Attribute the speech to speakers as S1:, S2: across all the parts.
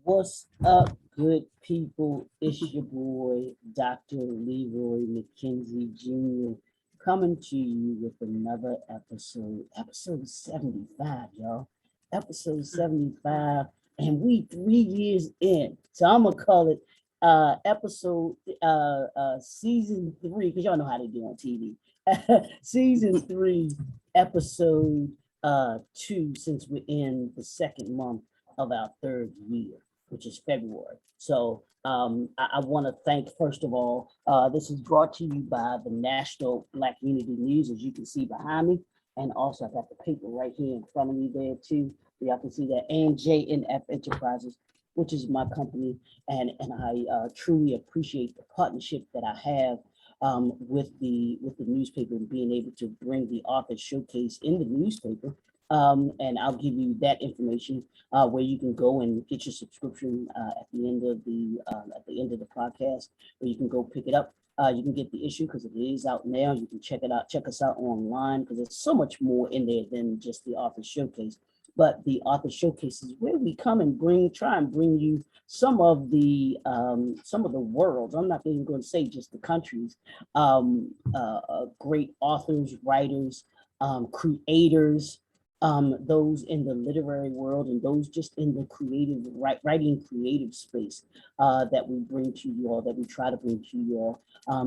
S1: What's up, good people? It's your boy, Dr. Leroy McKenzie Jr., coming to you with another episode 75, y'all. Episode 75, and we 3 years in. So I'm gonna call it episode season 3, because y'all know how they do on TV. Season 3, episode 2, since we're in the second month of our third year, which is February. So I want to thank, first of all, this is brought to you by the National Black Unity News, as you can see behind me. And also I got the paper right here in front of me there too. So y'all can see that. And JNF Enterprises, which is my company. And I truly appreciate the partnership that I have with the newspaper, and being able to bring the author showcase in the newspaper. And I'll give you that information where you can go and get your subscription at the end of the podcast, where you can go pick it up. You can get the issue because it is out now. You can check it out, check us out online, because there's so much more in there than just the author showcase. But the author showcase is where we come and try and bring you some of the worlds. I'm not even going to say just the countries. Great authors, writers, creators. Those in the literary world and those just in the writing creative space that we bring to you all, that we try to bring to you all,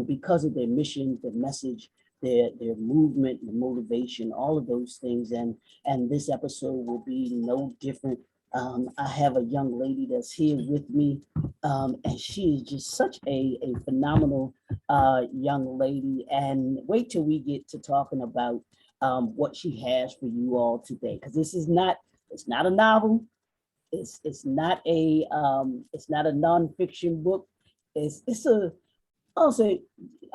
S1: because of their mission, their message, their movement, the motivation, all of those things. And this episode will be no different. I have a young lady that's here with me, and she is just such a phenomenal young lady. And wait till we get to talking about what she has for you all today, because it's not a novel, it's not a nonfiction book. I'll say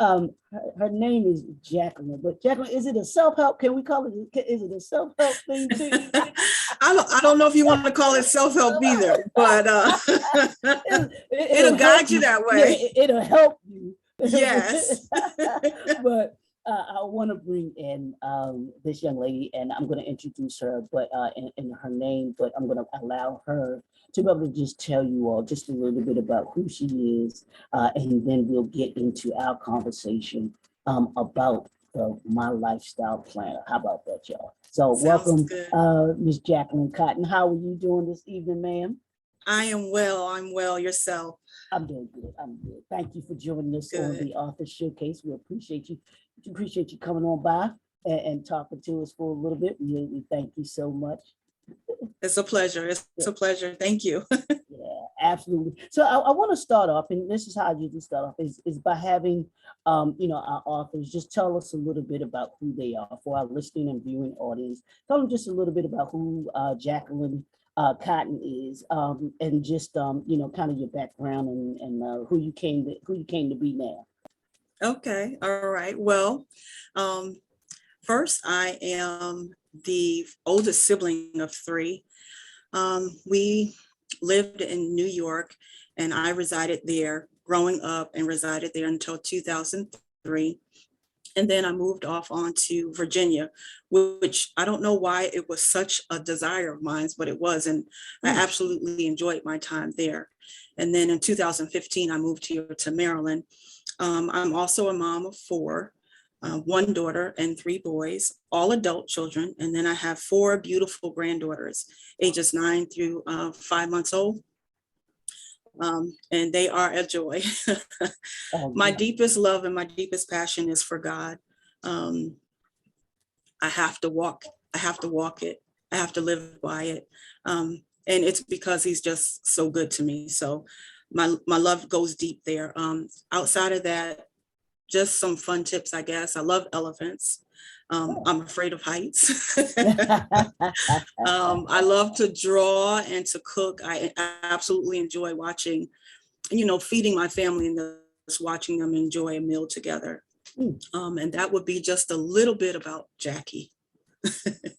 S1: her name is Jacqueline, but Jacqueline, is it a self-help? Can we call it? Is it a self-help thing too?
S2: I don't know if you want to call it self-help either, but it'll guide you that way.
S1: Yeah, it'll help you.
S2: Yes.
S1: But I want to bring in this young lady, and I'm going to introduce her, but in her name, but I'm going to allow her to be able to just tell you all just a little bit about who she is, and then we'll get into our conversation about my lifestyle planner. How about that, y'all? So welcome, Miss Jacqueline Cotton. How are you doing this evening, ma'am?
S2: I am well. I'm well. Yourself?
S1: I'm doing good. I'm good. Thank you for joining us on the Author Showcase. We appreciate you. We appreciate you coming on by and talking to us for a little bit. We thank you so much.
S2: It's a pleasure. It's a pleasure. Thank you.
S1: Yeah, absolutely. So I want to start off, and this is how I usually start off, is by having our authors just tell us a little bit about who they are for our listening and viewing audience. Tell them just a little bit about who Jacqueline Cotton is, and just kind of your background and who you came to be now.
S2: Okay. All right. Well, first, I am the oldest sibling of 3. We lived in New York, and I resided there growing up and resided there until 2003. And then I moved off onto Virginia, which I don't know why it was such a desire of mine, but it was. And I absolutely enjoyed my time there. And then in 2015, I moved here to Maryland. I'm also a mom of 4, 1 daughter and 3 boys, all adult children. And then I have 4 beautiful granddaughters, ages 9 through 5 months old. And they are a joy. My deepest love and my deepest passion is for God. I have to walk it. I have to live by it. And it's because he's just so good to me. So my love goes deep there. Outside of that, just some fun tips, I guess. I love elephants. I'm afraid of heights. I love to draw and to cook. I absolutely enjoy watching, feeding my family and just watching them enjoy a meal together. And that would be just a little bit about Jackie.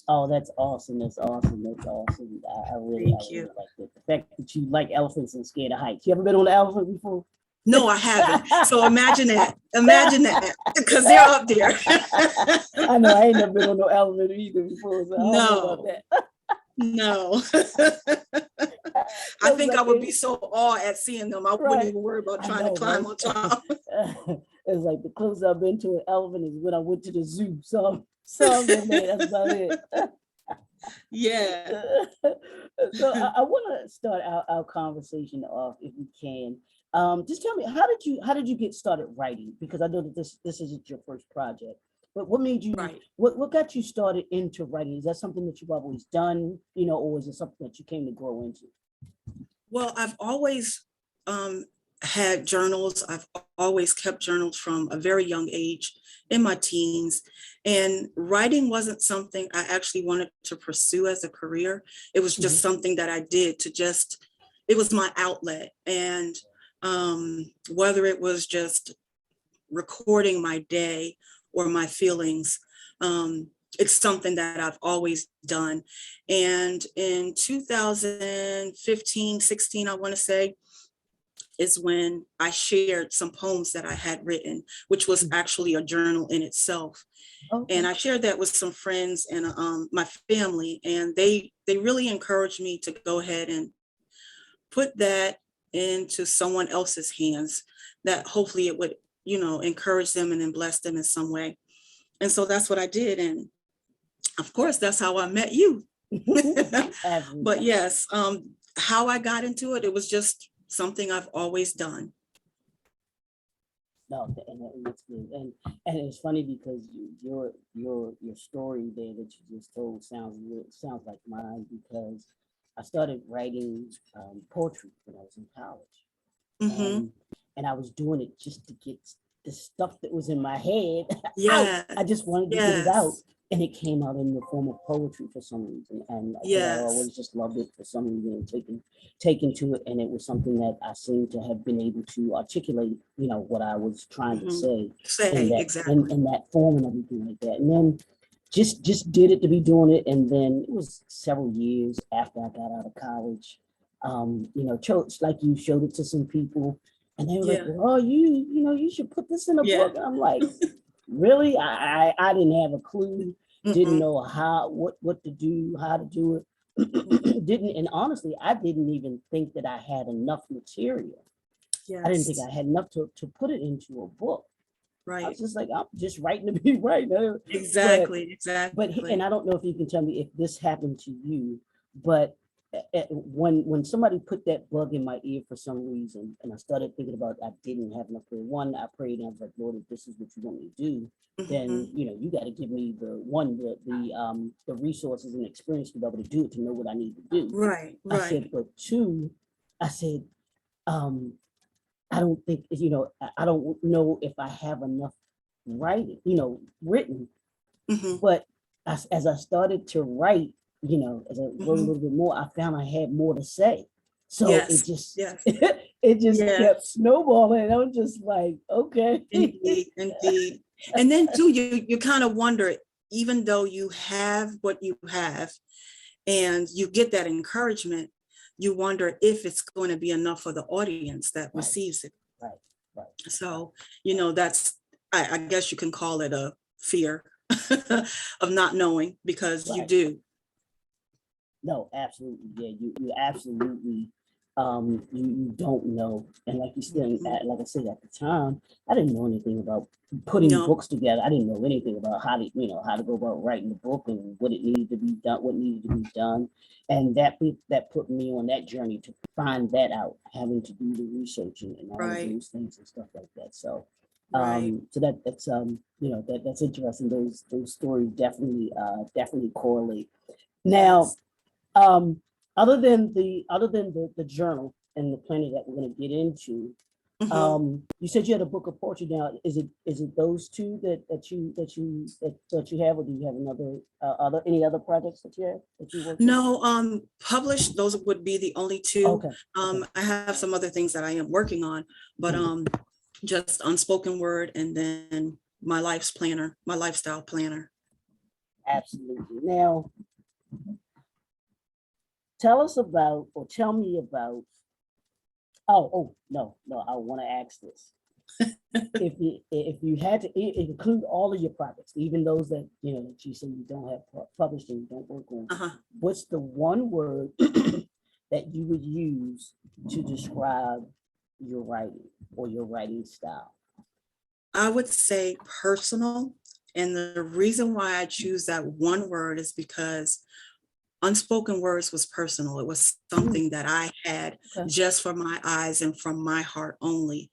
S1: Oh, that's awesome. That's awesome. I really like it. The fact that you like elephants and scared of heights. You ever been on an elephant before?
S2: No, I haven't. So imagine that, because they're up there.
S1: I know, I ain't never been on no elevator either before. So I don't know about that.
S2: No. I
S1: was
S2: think
S1: like,
S2: I would be so awed at seeing them. I wouldn't
S1: right.
S2: even worry about
S1: I
S2: trying to
S1: know,
S2: climb
S1: right?
S2: on top.
S1: It's like the closest I've been to an elephant is when I went to the zoo. So I'm like, man, that's about it.
S2: Yeah.
S1: So I want to start our conversation off, if we can. Just tell me, how did you get started writing? Because I know that this isn't your first project, but what made you
S2: Right.
S1: what got you started into writing? Is that something that you've always done, or is it something that you came to grow into?
S2: Well, I've always had journals. I've always kept journals from a very young age in my teens. And writing wasn't something I actually wanted to pursue as a career. It was just
S1: Mhm.
S2: something that I did it was my outlet. And whether it was just recording my day or my feelings, it's something that I've always done. And in 2015, 16, I want to say, is when I shared some poems that I had written, which was actually a journal in itself.
S1: Okay.
S2: And I shared that with some friends and my family, and they really encouraged me to go ahead and put that into someone else's hands, that hopefully it would, encourage them and then bless them in some way. And so that's what I did. And of course, that's how I met you. But
S1: Absolutely.
S2: yes, how I got into it, it was just something I've always done.
S1: No, and it's good, and it's funny because your story there that you just told sounds like mine, because I started writing poetry when I was in college,
S2: Hmm.
S1: and I was doing it just to get the stuff that was in my head out.
S2: Yes,
S1: I just wanted to get it out,
S2: yes,
S1: and it came out in the form of poetry for some reason. And I think I
S2: yes.
S1: always just loved it for some reason, and taken to it, and it was something that I seemed to have been able to articulate, what I was trying to
S2: Hmm.
S1: say in
S2: Say
S1: that
S2: exactly.
S1: in that form and everything like that. And then just did it to be doing it, and then it was several years after I got out of college. Church, like, you showed it to some people, and they were like,
S2: Yeah.
S1: "Well, oh, you should put this in a
S2: Yeah.
S1: book." And I'm like, "Really?" I didn't have a clue, didn't
S2: Mm-mm.
S1: know what to do, how to do it. Didn't, and honestly, I didn't even think that I had enough material. I didn't think
S2: Yes.
S1: I had enough to put it into a book. I was
S2: Right.
S1: just like, I'm just writing to be writing. But
S2: Exactly.
S1: and
S2: Exactly.
S1: I don't know if you can tell me if this happened to you, but when somebody put that bug in my ear for some reason, and I started thinking about, I didn't have enough prayer. One, I prayed and I was like, Lord, if this is what you want me to do, then
S2: Hmm.
S1: you got to give me the resources and experience to be able to do it, to know what I need to do.
S2: Right.
S1: I said,
S2: Right.
S1: but two, I said, um, I don't think, I don't know if I have enough writing, written.
S2: Hmm.
S1: But as I started to write, as I wrote a
S2: Hmm.
S1: little bit more, I found I had more to say. So it
S2: Yes.
S1: just
S2: Yes.
S1: it just kept
S2: Yes.
S1: snowballing. And I'm just like, okay.
S2: Indeed. Indeed. And then too, you kind of wonder, even though you have what you have and you get that encouragement, you wonder if it's going to be enough for the audience that
S1: Right,
S2: receives it.
S1: right, right, right,
S2: So, that's, I guess you can call it a fear of not knowing, because you
S1: right.
S2: do.
S1: No, absolutely. Yeah, you absolutely, you don't know. And like you said,
S2: Mhm.
S1: like I said, at the time, I didn't know anything about putting
S2: No,
S1: books together. I didn't know anything about how to go about writing the book and what it needed to be done, what needed to be done. And that put me on that journey to find that out, having to do the research and all of
S2: right,
S1: those things and stuff like that. So
S2: right.
S1: that's interesting. Those stories definitely correlate. Now,
S2: Yes.
S1: um, other than the journal and the planner that we're going to get into,
S2: Hmm.
S1: you said you had a book of poetry. Now, is it those two that you have, or do you have another any other projects that you work with?
S2: No, published, those would be the only two.
S1: Okay, okay.
S2: I have some other things that I am working on, but
S1: Mhm.
S2: just unspoken word, and then my life's planner, my lifestyle planner.
S1: Absolutely. Now, tell me about. Oh no! I want to ask this. If you had to include all of your projects, even those that you say you don't have published and you don't work on,
S2: Uh-huh.
S1: what's the one word that you would use to describe your writing or your writing style?
S2: I would say personal. And the reason why I choose that one word is because unspoken words was personal. It was something that I had
S1: Okay.
S2: just for my eyes and from my heart only.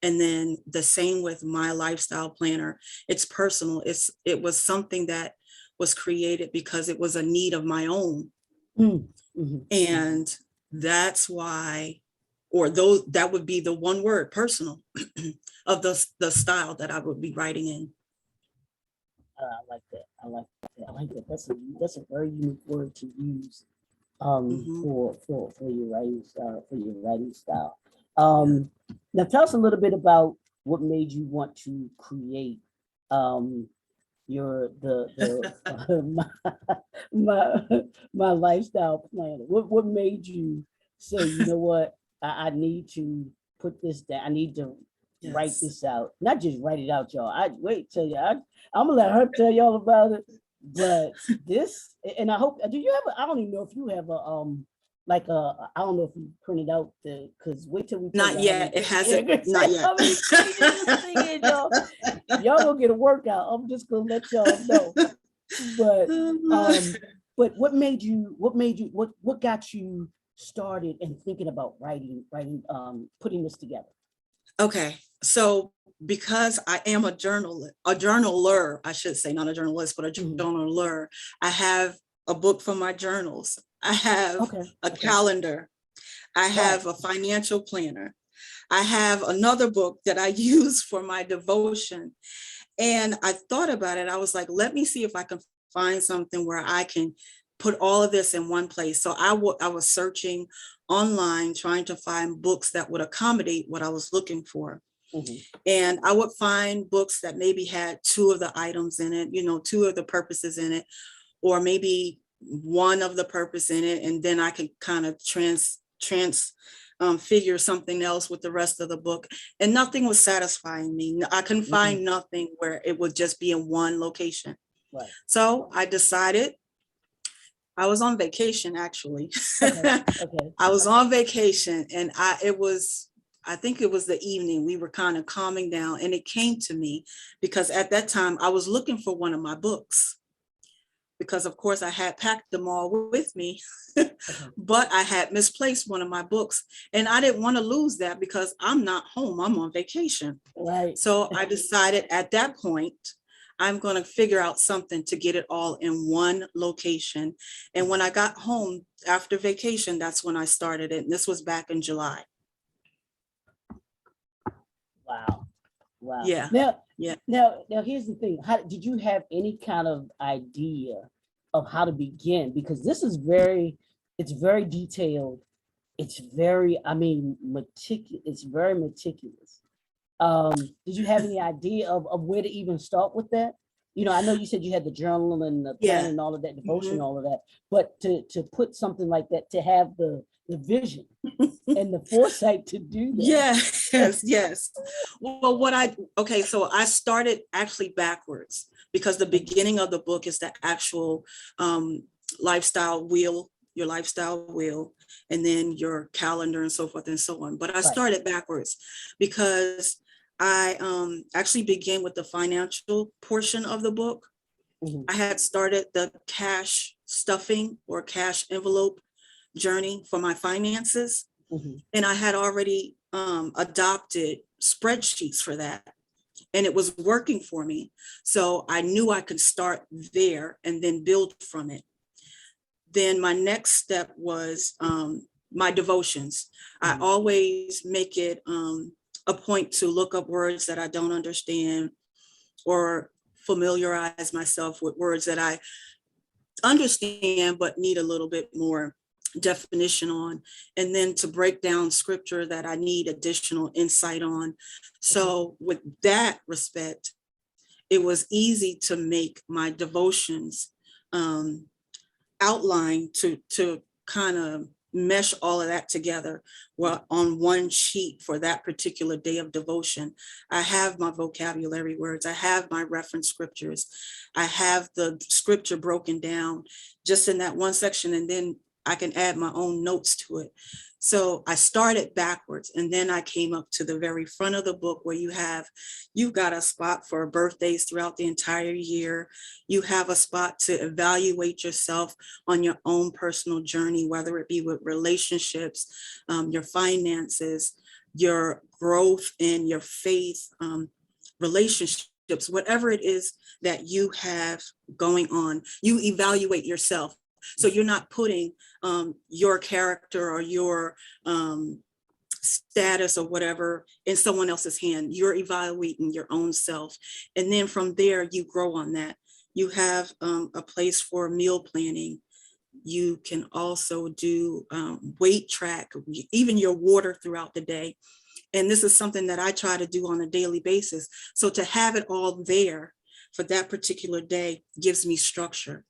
S2: And then the same with my lifestyle planner. It's personal. It was something that was created because it was a need of my own.
S1: Mm, mhm.
S2: And that's why, or those, that would be the one word, personal, of the style that I would be writing in.
S1: I like that. I like that. I like that. That's a very unique word to use
S2: Mhm.
S1: for your writing style.
S2: Yeah.
S1: Now tell us a little bit about what made you want to create um your the my my lifestyle planner. What made you say, you know what, I need to put this down. I need to write
S2: Yes.
S1: this out. Not just write it out, y'all. I wait till you. I'm gonna let her tell y'all about it. But this, and I hope. Do you have? I don't even know if you have a like a. I don't know if you printed out the. Cause wait till we tell
S2: Not
S1: you how many.
S2: yet. It
S1: Yeah,
S2: hasn't.
S1: gonna
S2: Not
S1: say
S2: yet.
S1: how many pages this thing is, y'all. Y'all gonna get a workout. I'm just gonna let y'all know. But um, but what got you started and thinking about putting this together?
S2: Okay. So because I am a journaler, I should say, not a journalist, but a
S1: Mhm.
S2: journaler, I have a book for my journals. I have
S1: Okay.
S2: a
S1: Okay.
S2: calendar. I
S1: Right.
S2: have a financial planner. I have another book that I use for my devotion. And I thought about it. I was like, let me see if I can find something where I can put all of this in one place. So I was searching online, trying to find books that would accommodate what I was looking for.
S1: Mhm.
S2: And I would find books that maybe had two of the items in it, two of the purposes in it, or maybe one of the purpose in it. And then I could kind of figure something else with the rest of the book. And nothing was satisfying me. I couldn't
S1: Mhm.
S2: find nothing where it would just be in one location.
S1: Right.
S2: So I decided, I was on vacation actually.
S1: Okay. Okay.
S2: I was on vacation and I think it was the evening, we were kind of calming down, and it came to me because at that time I was looking for one of my books, because of course I had packed them all with me,
S1: Okay.
S2: but I had misplaced one of my books, and I didn't want to lose that because I'm not home, I'm on vacation.
S1: Right.
S2: So I decided at that point, I'm going to figure out something to get it all in one location. And when I got home after vacation, that's when I started it. And this was back in July.
S1: Wow. Wow.
S2: Yeah.
S1: Now,
S2: Yeah.
S1: now, here's the thing. How did you have any kind of idea of how to begin? Because it's very detailed. It's very, I mean, meticulous. It's very meticulous. Did you have any idea of where to even start with that? I know you said you had the journal and the plan
S2: Yeah.
S1: and all of that, devotion,
S2: Mhm.
S1: all of that, but to put something like that, to have the vision and the foresight to do
S2: Yes,
S1: that.
S2: yes. Well, okay, so I started actually backwards because the beginning of the book is the actual um, lifestyle wheel, your lifestyle wheel, and then your calendar and so forth and so on. But I
S1: Right.
S2: started backwards because I actually began with the financial portion of the book.
S1: Mhm.
S2: I had started the cash stuffing or cash envelope journey for my finances.
S1: Mhm.
S2: And I had already adopted spreadsheets for that. And it was working for me. So I knew I could start there and then build from it. Then my next step was my devotions. I
S1: Mhm.
S2: always make it a point to look up words that I don't understand, or familiarize myself with words that I understand but need a little bit more definition on, and then to break down scripture that I need additional insight on.
S1: Okay.
S2: So with that respect, it was easy to make my devotions um, outline to kind of mesh all of that together, well, on one sheet for that particular day of devotion. I have my vocabulary words, I have my reference scriptures, I have the scripture broken down just in that one section, and then I can add my own notes to it. So I started backwards, and then I came up to the very front of the book where you've got a spot for birthdays throughout the entire year. You have a spot to evaluate yourself on your own personal journey, whether it be with relationships, your finances, your growth in your faith, relationships, whatever it is that you have going on, you evaluate yourself. So you're not putting your character or your status or whatever in someone else's hand. You're evaluating your own self. And then from there, you grow on that. You have a place for meal planning. You can also do weight track, even your water throughout the day. And this is something that I try to do on a daily basis. So to have it all there for that particular day gives me structure.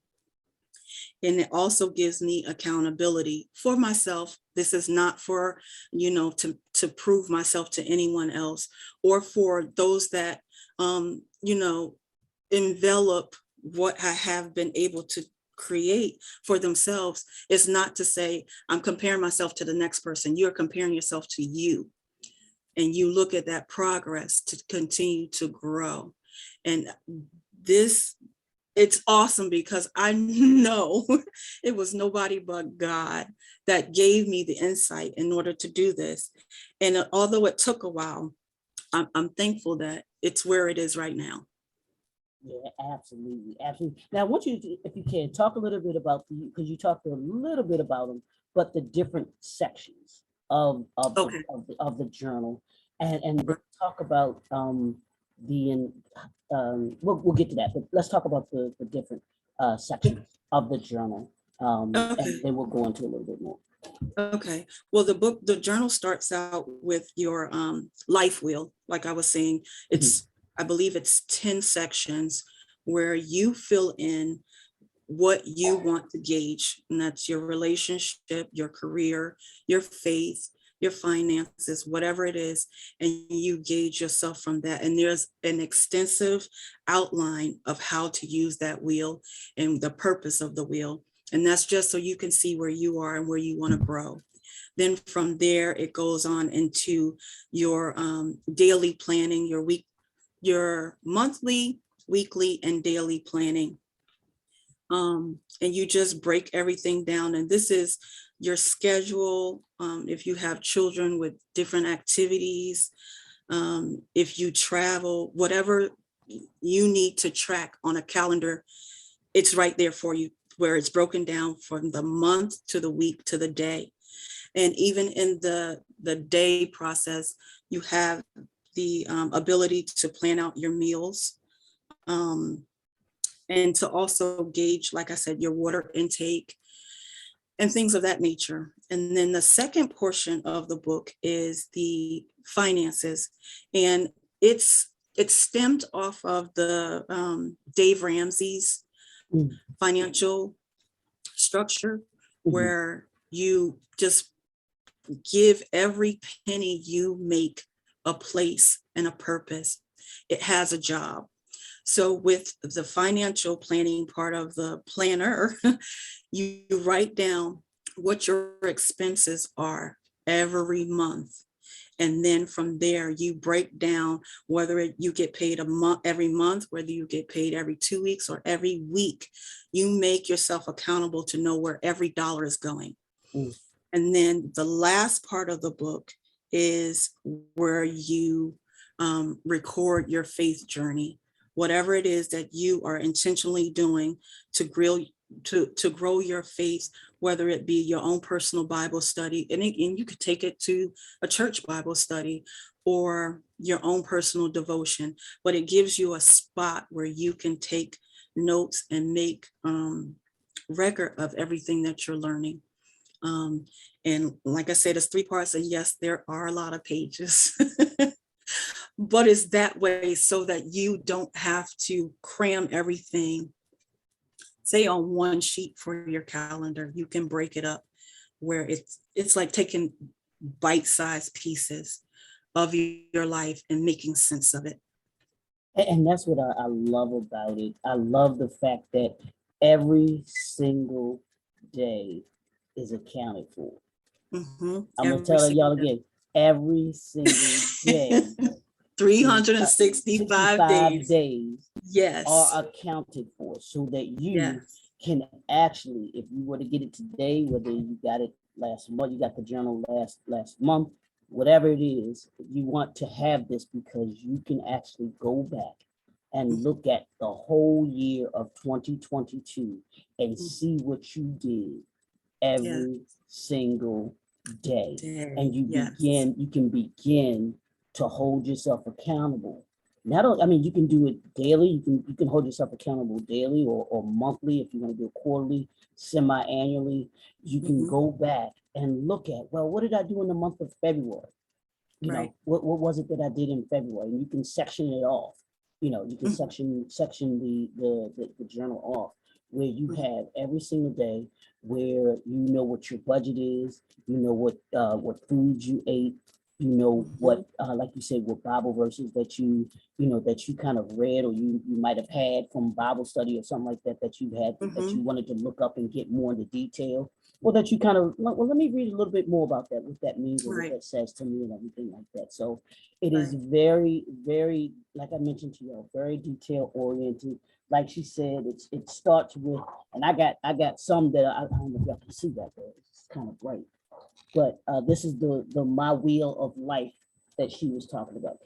S2: And it also gives me accountability for myself. This is not for, to prove myself to anyone else, or for those that, envelop what I have been able to create for themselves. It's not to say I'm comparing myself to the next person. You're comparing yourself to you. And you look at that progress to continue to grow. And it's awesome because I know it was nobody but God that gave me the insight in order to do this. And although it took a while, I'm thankful that it's where it is right now.
S1: Yeah, absolutely. Absolutely. Now, I want you to, if you can, talk a little bit about because you talked a little bit about them, but the different sections
S2: Okay.
S1: of the journal, and talk about we'll get to that, but let's talk about the different sections of the journal,
S2: Okay.
S1: and then we'll go into a little bit more.
S2: Okay. Well, the journal starts out with your life wheel. Like I was saying, I believe it's 10 sections where you fill in what you want to gauge, and that's your relationship, your career, your faith, your finances, whatever it is, and you gauge yourself from that. And there's an extensive outline of how to use that wheel and the purpose of the wheel. And that's just so you can see where you are and where you want to grow. Then from there, it goes on into your daily planning, your monthly, weekly, and daily planning. And you just break everything down. And this is your schedule. If you have children with different activities, if you travel, whatever you need to track on a calendar, it's right there for you, where it's broken down from the month to the week to the day. And even in the day process, you have the ability to plan out your meals, and to also gauge, like I said, your water intake and things of that nature. And then the second portion of the book is the finances. And it's stemmed off of the Dave Ramsey's financial structure, where you just give every penny you make a place and a purpose. It has a job. So with the financial planning part of the planner, you write down what your expenses are every month. And then from there, you break down whether you get paid every month, whether you get paid every 2 weeks or every week. You make yourself accountable to know where every dollar is going. And then the last part of the book is where you record your faith journey, whatever it is that you are intentionally doing to grow your faith, whether it be your own personal Bible study, and you could take it to a church Bible study or your own personal devotion, but it gives you a spot where you can take notes and make record of everything that you're learning. And like I said, it's 3 parts, and yes, there are a lot of pages. But it's that way so that you don't have to cram everything, say, on one sheet for your calendar. You can break it up where it's like taking bite-sized pieces of your life and making sense of it.
S1: And that's what I love about it. I love the fact that every single day is accounted for.
S2: Mhm.
S1: I'm gonna
S2: Every
S1: tell
S2: single
S1: y'all
S2: day.
S1: again, every single day is
S2: 365
S1: 65
S2: days.
S1: days
S2: Yes.
S1: are accounted for, so that you
S2: Yes.
S1: can actually, if you were to get it today, whether you got it last month, you got the journal last month, whatever it is, you want to have this because you can actually go back and look at the whole year of 2022 and
S2: Mhm.
S1: see what you did
S2: Yes.
S1: every single day. And
S2: Day. Yes.
S1: you can begin to hold yourself accountable. Not, I mean, you can do it daily. You can hold yourself accountable daily or monthly if you want to do it quarterly, semi-annually. You can
S2: Mhm.
S1: go back and look at, well, what did I do in the month of February?
S2: Right.
S1: What was it that I did in February? And you can section it off. You can
S2: Mhm.
S1: section the journal off where you
S2: Mhm.
S1: have every single day where you know what your budget is, you know what foods you ate, you know
S2: Mhm.
S1: what like you said, what Bible verses that that you kind of read or you might have had from Bible study or something like that that you had that you
S2: Mhm.
S1: wanted to look up and get more into detail. Well, that you kind of, well, let me read a little bit more about that, what that means or what
S2: Right.
S1: that says to me and everything like that. So it is
S2: Right.
S1: very, very, like I mentioned to you, very detail oriented. Like she said, it starts with, and I got some that I don't know if y'all can see that, but it's kind of bright. But this is the my wheel of life that she was talking about.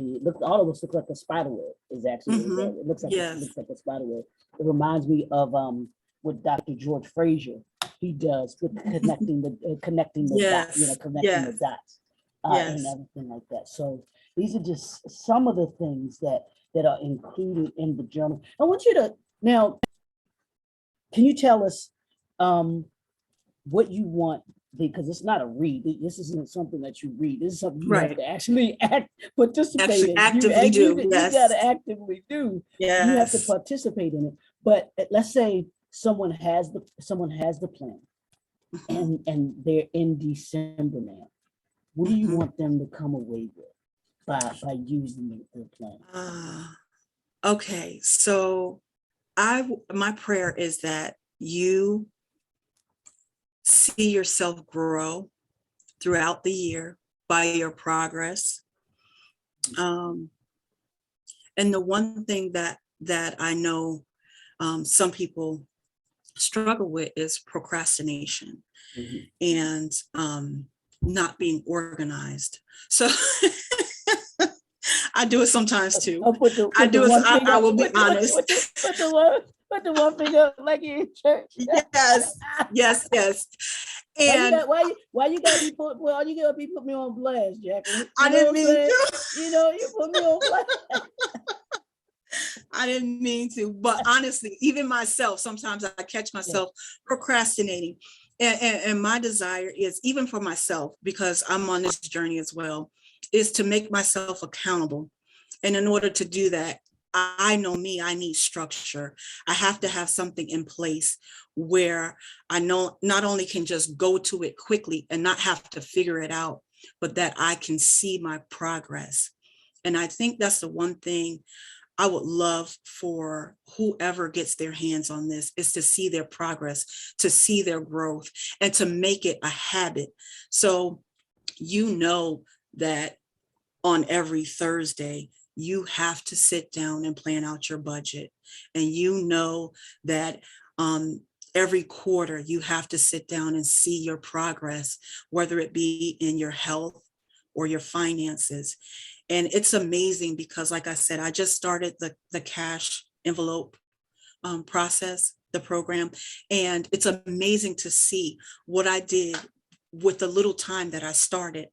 S1: All of us look like a spider web is actually what it
S2: Mhm.
S1: does. It
S2: Yes.
S1: looks like a spider web. It reminds me of what Dr. George Frazier he does with connecting the dot,
S2: Yes.
S1: connecting the
S2: Yes.
S1: dots and
S2: Yes.
S1: everything like that. So these are just some of the things that are included in the journal. I want you to now. Can you tell us um, what you want? Because it's not a read. This isn't something that you read. This is something you have
S2: Right.
S1: to actually participate
S2: Actually
S1: in.
S2: actively do.
S1: You got
S2: Yes.
S1: to actively do. You have to
S2: Yes.
S1: participate in it. But let's say someone has the plan,
S2: Mhm.
S1: and they're in December now. What do you
S2: Mhm.
S1: want them to come away with by using the plan?
S2: Ah, okay. So my prayer is that you see yourself grow throughout the year by your progress. Um, and the one thing that I know some people struggle with is procrastination
S1: Mhm.
S2: and not being organized. So I do it sometimes too.
S1: I'll put the
S2: I
S1: put the
S2: do it.
S1: one
S2: I
S1: finger,
S2: will be honest.
S1: put the one finger up like you in church.
S2: Yes, yes, yes. And
S1: Why you gotta be put well you gotta be put me on blast, Jacqueline.
S2: I
S1: You know
S2: didn't
S1: what I'm
S2: mean
S1: saying?
S2: to.
S1: You put me on blast.
S2: I didn't mean to, but honestly, even myself, sometimes I catch
S1: Yeah.
S2: myself procrastinating. And my desire is, even for myself, because I'm on this journey as well, is to make myself accountable. And in order to do that, I know me, I need structure. I have to have something in place where I know not only can just go to it quickly and not have to figure it out, but that I can see my progress. And I think that's the one thing I would love for whoever gets their hands on this is to see their progress, to see their growth, and to make it a habit. So you know that on every Thursday, you have to sit down and plan out your budget. And you know that every quarter, you have to sit down and see your progress, whether it be in your health or your finances. And it's amazing because, like I said, I just started the cash envelope process, the program. And it's amazing to see what I did with the little time that I started.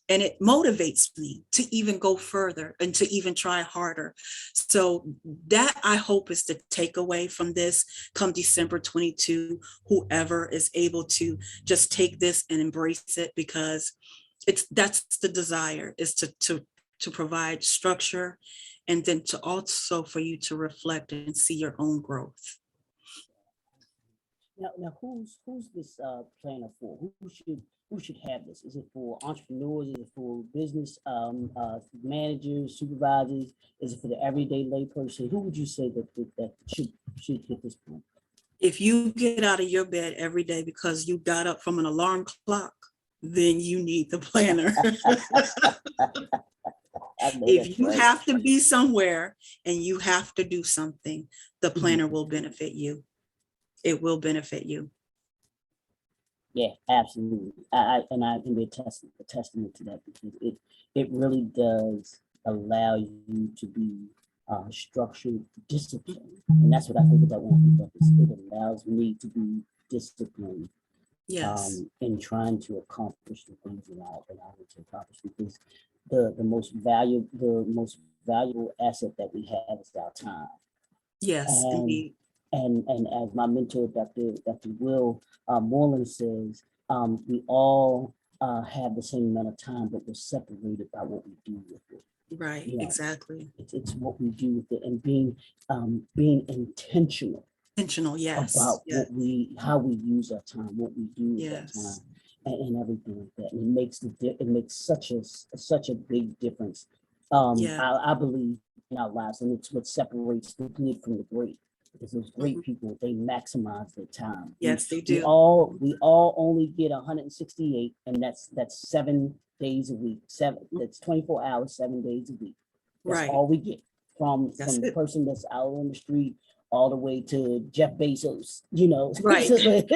S2: And it motivates me to even go further and to even try harder. So that, I hope, is the takeaway from this come December 22, whoever is able to just take this and embrace it, because that's the desire, is to provide structure, and then to also for you to reflect and see your own growth.
S1: Now who's this planner for? Who should have this? Is it for entrepreneurs? Is it for business managers, supervisors? Is it for the everyday lay person? Who would you say that should get this plan?
S2: If you get out of your bed every day because you got up from an alarm clock, then you need the planner.
S1: I know
S2: If
S1: that's
S2: you
S1: right.
S2: have to be somewhere and you have to do something, the
S1: Mhm.
S2: planner will benefit you. It will benefit you.
S1: Yeah, absolutely. I can be a testament to that because it really does allow you to be structured, disciplined, and that's what I think about when I think about this. It allows me to be disciplined
S2: Yes.
S1: in trying to accomplish the things that I need to accomplish because the most valuable asset that we have is our time.
S2: Yes,
S1: And
S2: indeed.
S1: and as my mentor, Dr. Will Moreland says, we all have the same amount of time, but we're separated by what we do with it.
S2: Right,
S1: You know,
S2: exactly.
S1: it's what we do with it and being intentional
S2: Intentional, yes.
S1: about
S2: Yeah,
S1: how we use our time, what we do with our
S2: yes.
S1: time, and everything like that. And it makes such a big difference.
S2: Yeah.
S1: I believe in our lives, and it's what separates the good from the great. Because those great
S2: Mhm.
S1: people, they maximize their time.
S2: Yes, they do.
S1: We all only get 168, and that's 7 days a week. That's 24 hours, 7 days a week. That's
S2: Right.
S1: all we get
S2: That's
S1: from the
S2: it.
S1: person that's out on the street all the way to Jeff Bezos, you know.
S2: Right.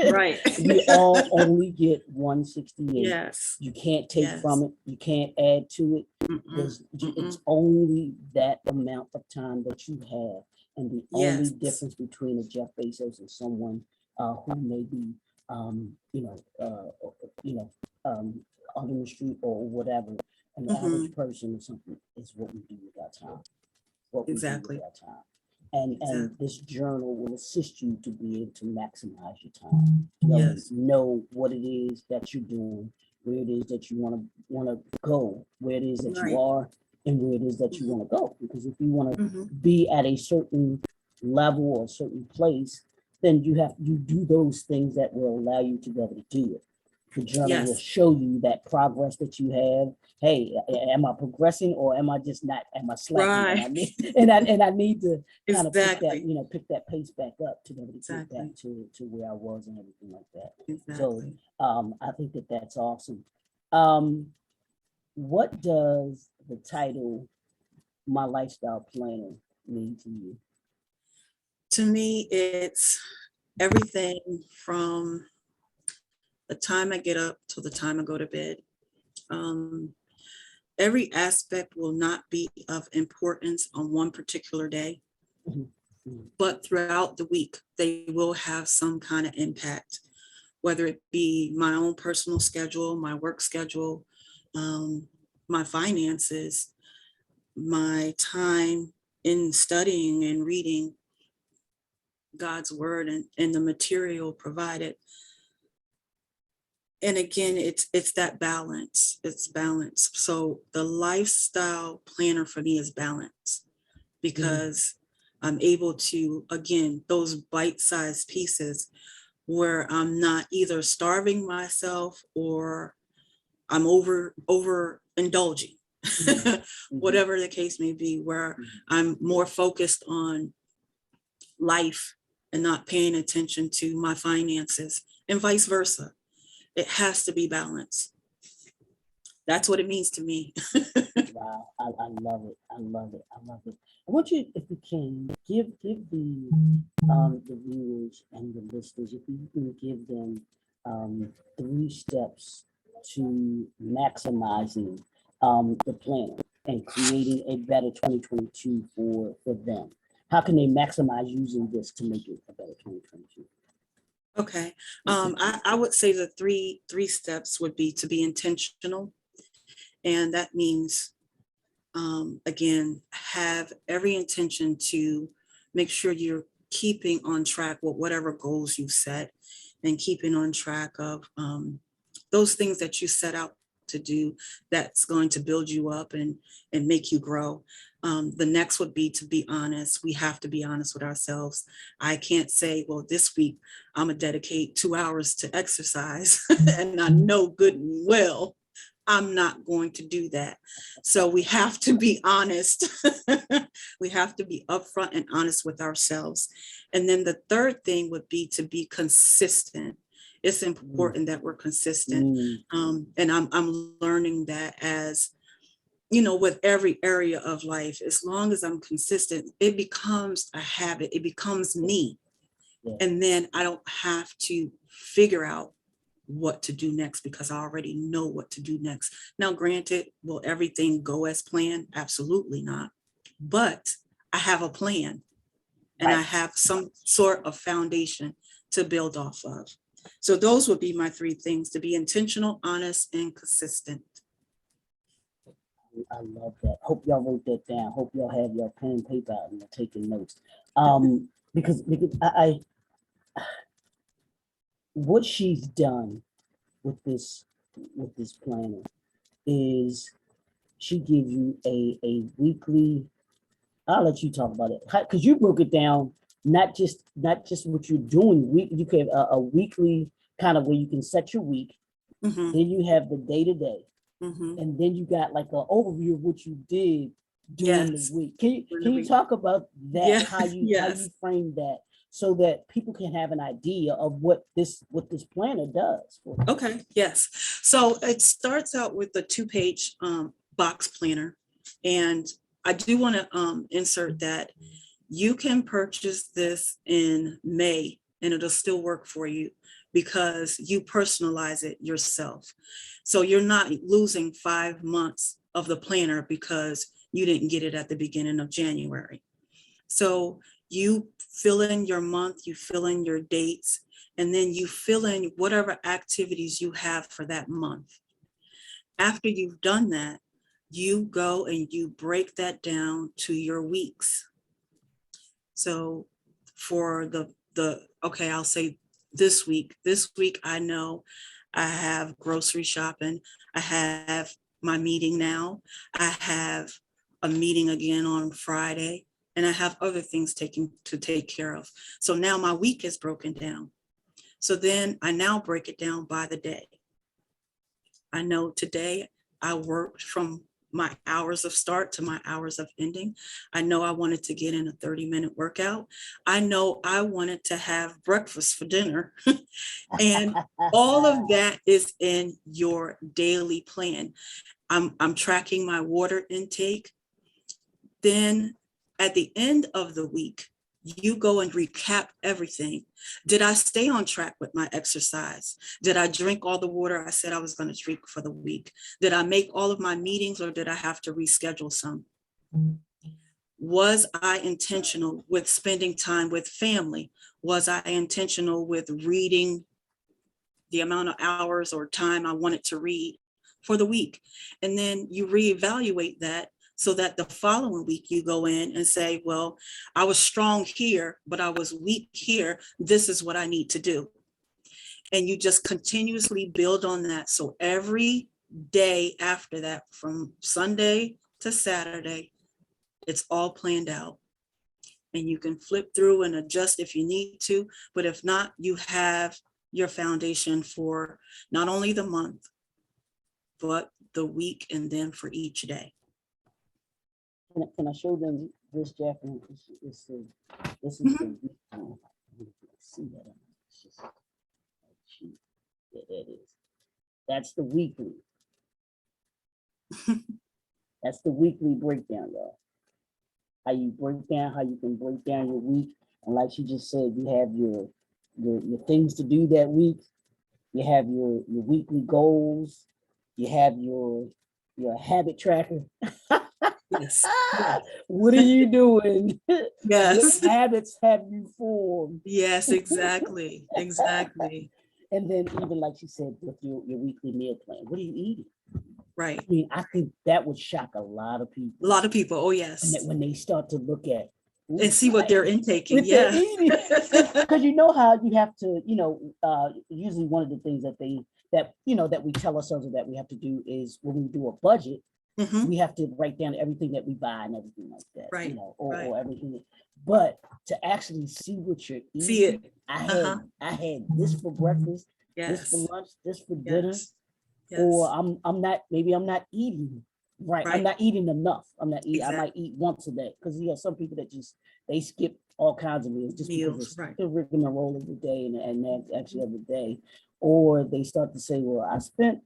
S2: Right.
S1: We all only get 168.
S2: Yes.
S1: You can't take
S2: Yes.
S1: from it, you can't add to it.
S2: Mm-mm.
S1: It's
S2: Mm-mm.
S1: only that amount of time that you have. And the only
S2: Yes.
S1: difference between a Jeff Bezos and someone who may be, um, you know, uh, you know, um, on the street or whatever, an average
S2: Hmm.
S1: person or something, is what we do with our time. What we do with
S2: Exactly.
S1: our time. And
S2: Exactly.
S1: this journal will assist you to be able to maximize your time, to be able to
S2: Yes.
S1: know what it is that you're doing, where it is that you want to go, where it is that you
S2: Right.
S1: are, and where it is that you want to go. Because if you want to
S2: Hmm.
S1: be at a certain level or a certain place, then you do those things that will allow you to be able to do it. The journal will
S2: Yes.
S1: show you that progress that you have. Hey, am I progressing or am I just not? Am I slacking? And
S2: Right.
S1: I need and I need to kind of
S2: Exactly.
S1: pick that pace back up to be able to get back
S2: Exactly.
S1: to where I was and everything like that. So
S2: Exactly.
S1: I think that that's awesome. Um, what does the title "My Lifestyle Planner" mean to you?
S2: To me, it's everything from the time I get up till the time I go to bed. Um, every aspect will not be of importance on one particular day,
S1: Mhm, mhm,
S2: but throughout the week, they will have some kind of impact, whether it be my own personal schedule, my work schedule, um, my finances, my time in studying and reading God's word and the material provided. And again, it's that balance. It's balance. So the lifestyle planner for me is balance
S1: mhm,
S2: because I'm able to, again, those bite-sized pieces where I'm not either starving myself or I'm over indulging,
S1: mhm, mhm,
S2: whatever the case may be, where
S1: mhm.
S2: I'm more focused on life and not paying attention to my finances and vice versa. It has to be balanced. That's what it means to me.
S1: Wow, I love it. I love it. I love it. I want you, if you can, give the viewers and the listeners, if you can give them 3 steps to maximizing the planner and creating a better 2022 for them. How can they maximize using this to make it a better 2022?
S2: Okay. I would say the three steps would be to be intentional. And that means again, have every intention to make sure you're keeping on track with whatever goals you set and keeping on track of those things that you set out to do that's going to build you up and make you grow. The next would be to be honest. We have to be honest with ourselves. I can't say, well, this week I'm gonna dedicate 2 hours to exercise and I know good and well I'm not going to do that. So we have to be honest. We have to be upfront and honest with ourselves. And then the third thing would be to be consistent. It's
S1: Mm,
S2: important that we're consistent.
S1: mm,
S2: And I'm learning that as, with every area of life, as long as I'm consistent, it becomes a habit, it becomes
S1: yeah,
S2: me.
S1: yeah,
S2: And then I don't have to figure out what to do next because I already know what to do next. Now, granted, will everything go as planned? Absolutely not. But I have a plan and I
S1: right.
S2: have some sort of foundation to build off of. So those would be my three things: to be intentional, honest, and consistent.
S1: I love that. Hope y'all wrote that down. Hope y'all have your pen and paper out and you're taking notes. Because what she's done with this planner is she gives you a weekly. I'll let you talk about it because you broke it down. Not just what you're doing. You can have a weekly kind of where you can set your week.
S2: Mhm,
S1: Then you have the day to day,
S2: mhm.
S1: and then you got like an overview of what you did during the
S2: Yes.
S1: week. Can you
S2: During
S1: can
S2: the
S1: you
S2: week.
S1: talk about that?
S2: Yeah.
S1: How
S2: Yes.
S1: you frame that so that people can have an idea of what this planner does for you.
S2: Okay. Yes. So it starts out with the 2-page box planner. And I do want to insert that you can purchase this in May and it'll still work for you because you personalize it yourself. So you're not losing 5 months of the planner because you didn't get it at the beginning of January. So you fill in your month, you fill in your dates, and then you fill in whatever activities you have for that month. After you've done that, you go and you break that down to your weeks. So for okay, I'll say this week, I know I have grocery shopping. I have my meeting now. I have a meeting again on Friday, and I have other things to take care of. So now my week is broken down. So then I now break it down by the day. I know today I worked from my hours of start to my hours of ending. I know I wanted to get in a 30-minute workout. I know I wanted to have breakfast for dinner. And all of that is in your daily plan. I'm tracking my water intake. Then at the end of the week, you go and recap everything. Did I stay on track with my exercise? Did I drink all the water I said I was going to drink for the week? Did I make all of my meetings or did I have to reschedule some? Was I intentional with spending time with family? Was I intentional with reading the amount of hours or time I wanted to read for the week? And then you reevaluate that so that the following week you go in and say, well, I was strong here, but I was weak here. This is what I need to do. And you just continuously build on that. So every day after that, from Sunday to Saturday, it's all planned out. And you can flip through and adjust if you need to. But if not, you have your foundation for not only the month, but the week and then for each day.
S1: Can I show them this, Jacqueline? This is the
S2: Mhm.
S1: week. See that? It's just cheap. Yeah, there it is. That's the weekly. That's the weekly breakdown, y'all. How you break down, how you can break down your week. And like she just said, you have your things to do that week. You have your weekly goals. You have your habit tracker.
S2: Yes. Yes.
S1: What are you doing? What
S2: Yes.
S1: habits have you formed?
S2: Yes, exactly. Exactly.
S1: And then even like she said, with your weekly meal plan, what are you eating? I
S2: Right.
S1: mean, I think that would shock a lot of
S2: A
S1: people
S2: lot of people. Oh,
S1: when
S2: yes.
S1: they start to look at
S2: And
S1: food,
S2: see what they're intaking.
S1: what they're
S2: Yeah.
S1: eating. Because you know how you have to, usually one of the things that we tell ourselves that we have to do is when we do a budget,
S2: Hmm.
S1: we have to write down everything that we buy and everything like that,
S2: Right. Right.
S1: or everything. But to actually see what you're
S2: See
S1: eating,
S2: it.
S1: I
S2: Uh-huh.
S1: had I had this for breakfast, this for
S2: Yes.
S1: lunch, this for dinner.
S2: Yes.
S1: or
S2: Yes.
S1: maybe I'm not eating right. I'm
S2: Right.
S1: not eating enough. I'm not eating. I might
S2: Exactly.
S1: eat once a day because you have some people that just they skip all kinds of meals just because
S2: Meals.
S1: it's
S2: Right.
S1: the rigmarole of the day and that's actually of the day, or they start to say, well, I spent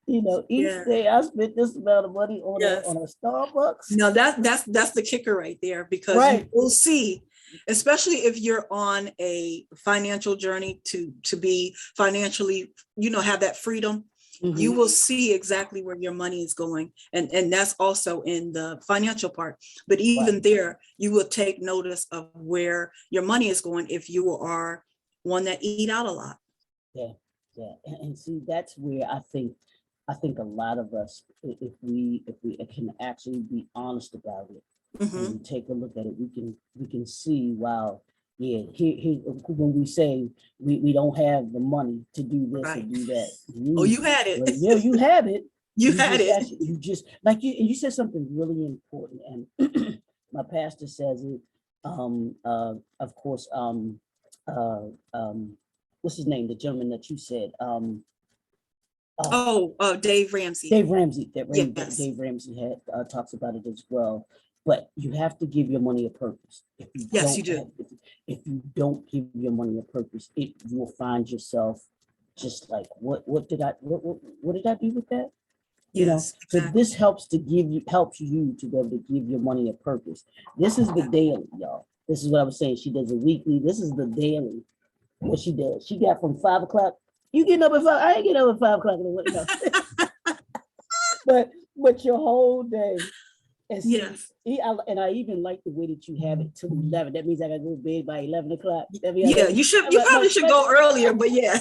S1: each
S2: Yeah.
S1: day I spent this amount of money on
S2: Yes.
S1: a Starbucks.
S2: No, that's the kicker right there, because you
S1: Right.
S2: will see, especially if you're on a financial journey to be financially, have that freedom, you
S1: Hmm.
S2: will see exactly where your money is going. And that's also in the financial part. But
S1: Right.
S2: even there, you will take notice of where your money is going if you are one that eat out a lot.
S1: Yeah. Yeah. And see, that's where I think a lot of us, if we can actually be honest about it and
S2: Hmm.
S1: we take a look at it, we can see, wow, yeah, here when we say we don't have the money to do this or
S2: Right.
S1: do that,
S2: Oh, you had
S1: well,
S2: it.
S1: yeah, you have it.
S2: You
S1: You
S2: had
S1: just
S2: it.
S1: actually, like you said something really important, and my pastor says it. Of course, uh, um, what's his name? The gentleman that you said, oh,
S2: Oh, Dave Ramsey.
S1: Dave Ramsey.
S2: Yes.
S1: Dave Ramsey had talks about it as well. But you have to give your money a purpose. If you
S2: Yes, you
S1: don't
S2: do.
S1: have, if you don't give your money a purpose, you will find yourself just like, what did I do with that?
S2: Yes,
S1: So
S2: exactly.
S1: this helps you to be able to give your money a purpose. This is the
S2: Yeah.
S1: daily, y'all. This is what I was saying. She does a weekly. This is the daily. What she does. She got from 5 o'clock. You getting up at 5? I ain't getting up at 5 o'clock in the morning. No. but your whole day. And see,
S2: Yes.
S1: and I even like the way that you have it till 11. That means I gotta go to bed by 11 o'clock. That means I
S2: Yeah,
S1: gotta,
S2: you probably should go earlier, but yeah.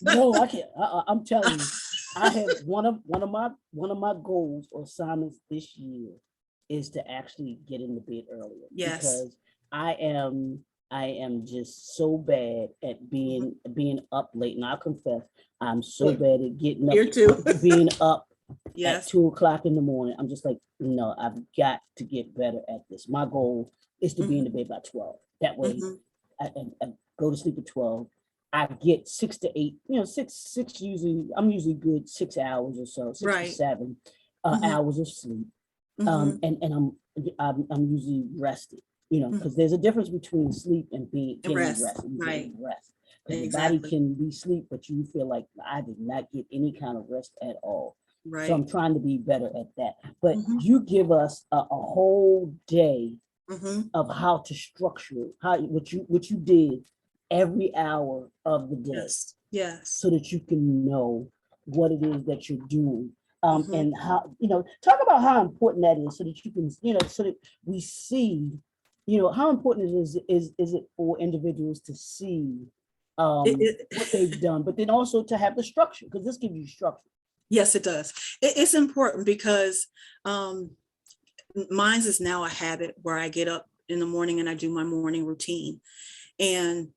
S1: no, I can't. I'm telling you, I have one of my goals or assignments this year is to actually get in the bed earlier
S2: Yes.
S1: because I am I am just so bad at
S2: Mhm.
S1: being up late. And I confess, I'm so
S2: Oh,
S1: bad at getting up,
S2: here too.
S1: being up at
S2: Yes.
S1: 2 o'clock in the morning. I'm just like, no, I've got to get better at this. My goal is to be in
S2: Hmm.
S1: the bed by 12. That way,
S2: Hmm.
S1: I go to sleep at 12. I get 6 to 8, usually, I'm usually good 6 hours or so, six to
S2: Right.
S1: seven
S2: Hmm.
S1: hours of sleep.
S2: Hmm.
S1: And I'm usually rested,
S2: Hmm.
S1: because there's a difference between sleep and getting
S2: Rest.
S1: rest and
S2: Right.
S1: getting rest. Because your body
S2: Exactly.
S1: can be sleep, but you feel like I did not get any kind of rest at all. So
S2: Right.
S1: I'm trying to be better at that. But
S2: Hmm.
S1: you give us a whole day
S2: Hmm.
S1: of how to structure it, what you did every hour of the day,
S2: Yes. Yes.
S1: so that you can know what it is that you're doing.
S2: Hmm.
S1: And how, talk about how important that is, so that you can, so that we see, how important is it for individuals to see
S2: It,
S1: what they've done, but then also to have the structure, because this gives you structure.
S2: yes, it does. It's important because um, mine's is now a habit where I get up in the morning and I do my morning routine. And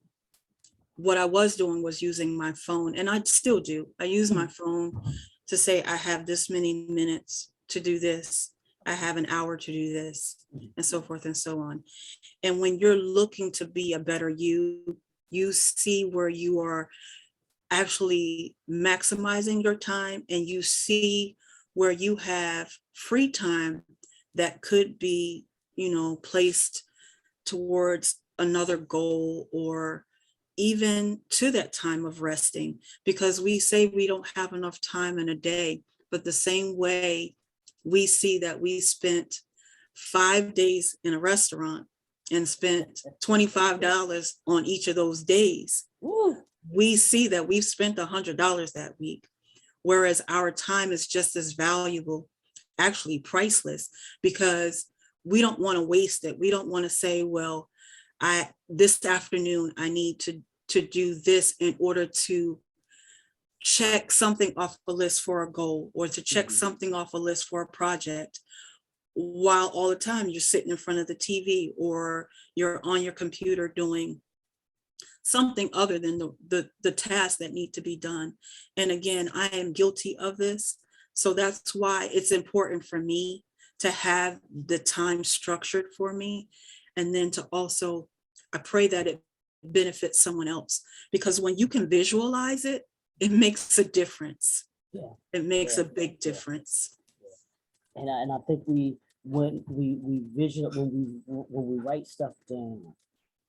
S2: what I was doing was using my phone, and I still do. I use my phone to say, I have this many minutes to do this. I have an hour to do this, and so forth and so on. And when you're looking to be a better you see where you are actually maximizing your time, and you see where you have free time that could be, placed towards another goal, or even to that time of resting, because we say we don't have enough time in a day, but the same way we see that we spent 5 days in a restaurant and spent $25 on each of those days,
S1: Woo.
S2: we see that we've spent $100 that week, whereas our time is just as valuable, actually priceless, because we don't want to waste it. We don't want to say, well, this afternoon I need to do this in order to check something off a list for a goal, or to check
S1: Mhm.
S2: something off a list for a project, while all the time you're sitting in front of the TV, or you're on your computer doing something other than the tasks that need to be done. And again, I am guilty of this. So that's why it's important for me to have the time structured for me. And then to also, I pray that it benefits someone else, because when you can visualize it, it makes a difference.
S1: Yeah.
S2: It makes
S1: Yeah.
S2: a big difference.
S1: And I think when we visual when we write stuff down,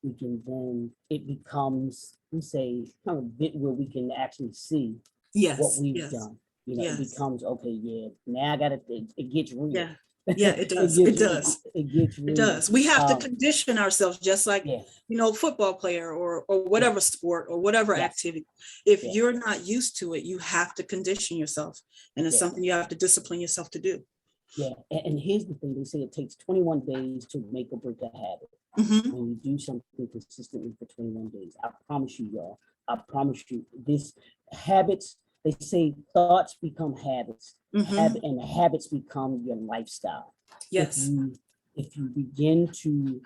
S1: we can then it becomes, we say, kind of bit where we can actually see what
S2: Yes,
S1: we've
S2: yes,
S1: done. You know, it
S2: yes.
S1: becomes okay. Yeah, now I got to. It gets real.
S2: Yeah, yeah, it
S1: it
S2: does.
S1: gets
S2: It does.
S1: it gets
S2: It
S1: real.
S2: does. We have to condition ourselves, just like,
S1: Yeah.
S2: football player or
S1: Yeah.
S2: whatever sport or whatever
S1: Yes.
S2: activity. If
S1: Yeah.
S2: you're not used to it, you have to condition yourself. And it's
S1: Yeah.
S2: something you have to discipline yourself to do.
S1: Yeah. And here's the thing: they say it takes 21 days to make or break a habit.
S2: Mhm.
S1: When you do something consistently for 21 days, I promise you, y'all. I promise you, this habits. They say thoughts become habits,
S2: Mhm.
S1: and habits become your lifestyle. If
S2: Yes.
S1: you begin to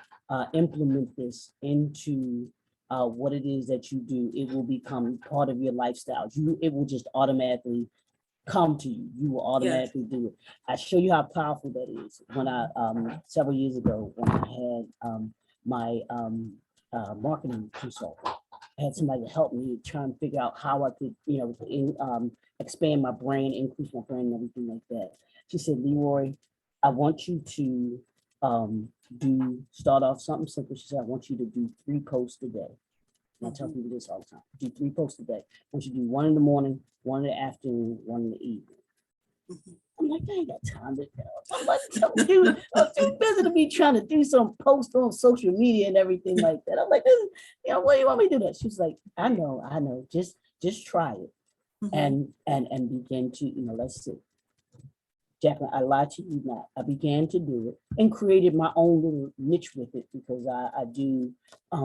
S1: implement this into what it is that you do, it will become part of your lifestyle. It will just automatically come to you. You will
S2: Yes.
S1: automatically do it. I show you how powerful that is. When I several years ago, when I had my marketing consultant, I had somebody to help me try and figure out how I could, expand my brand, increase my brand, and everything like that. She said, Leroy, I want you to start off something simple. She said, I want you to do 3 posts a day. And I tell people this all the time: do 3 posts a day. I want you to do 1 in the morning, 1 in the afternoon, 1 in the evening. I'm like, I ain't got time to go. I'm too busy to be trying to do some post on social media and everything like that. I'm like, what do you want me to do that? She's like, I know. Just try it
S2: Mhm.
S1: and begin to, let's see. Jacqueline, I lied to you not. I began to do it and created my own little niche with it because I do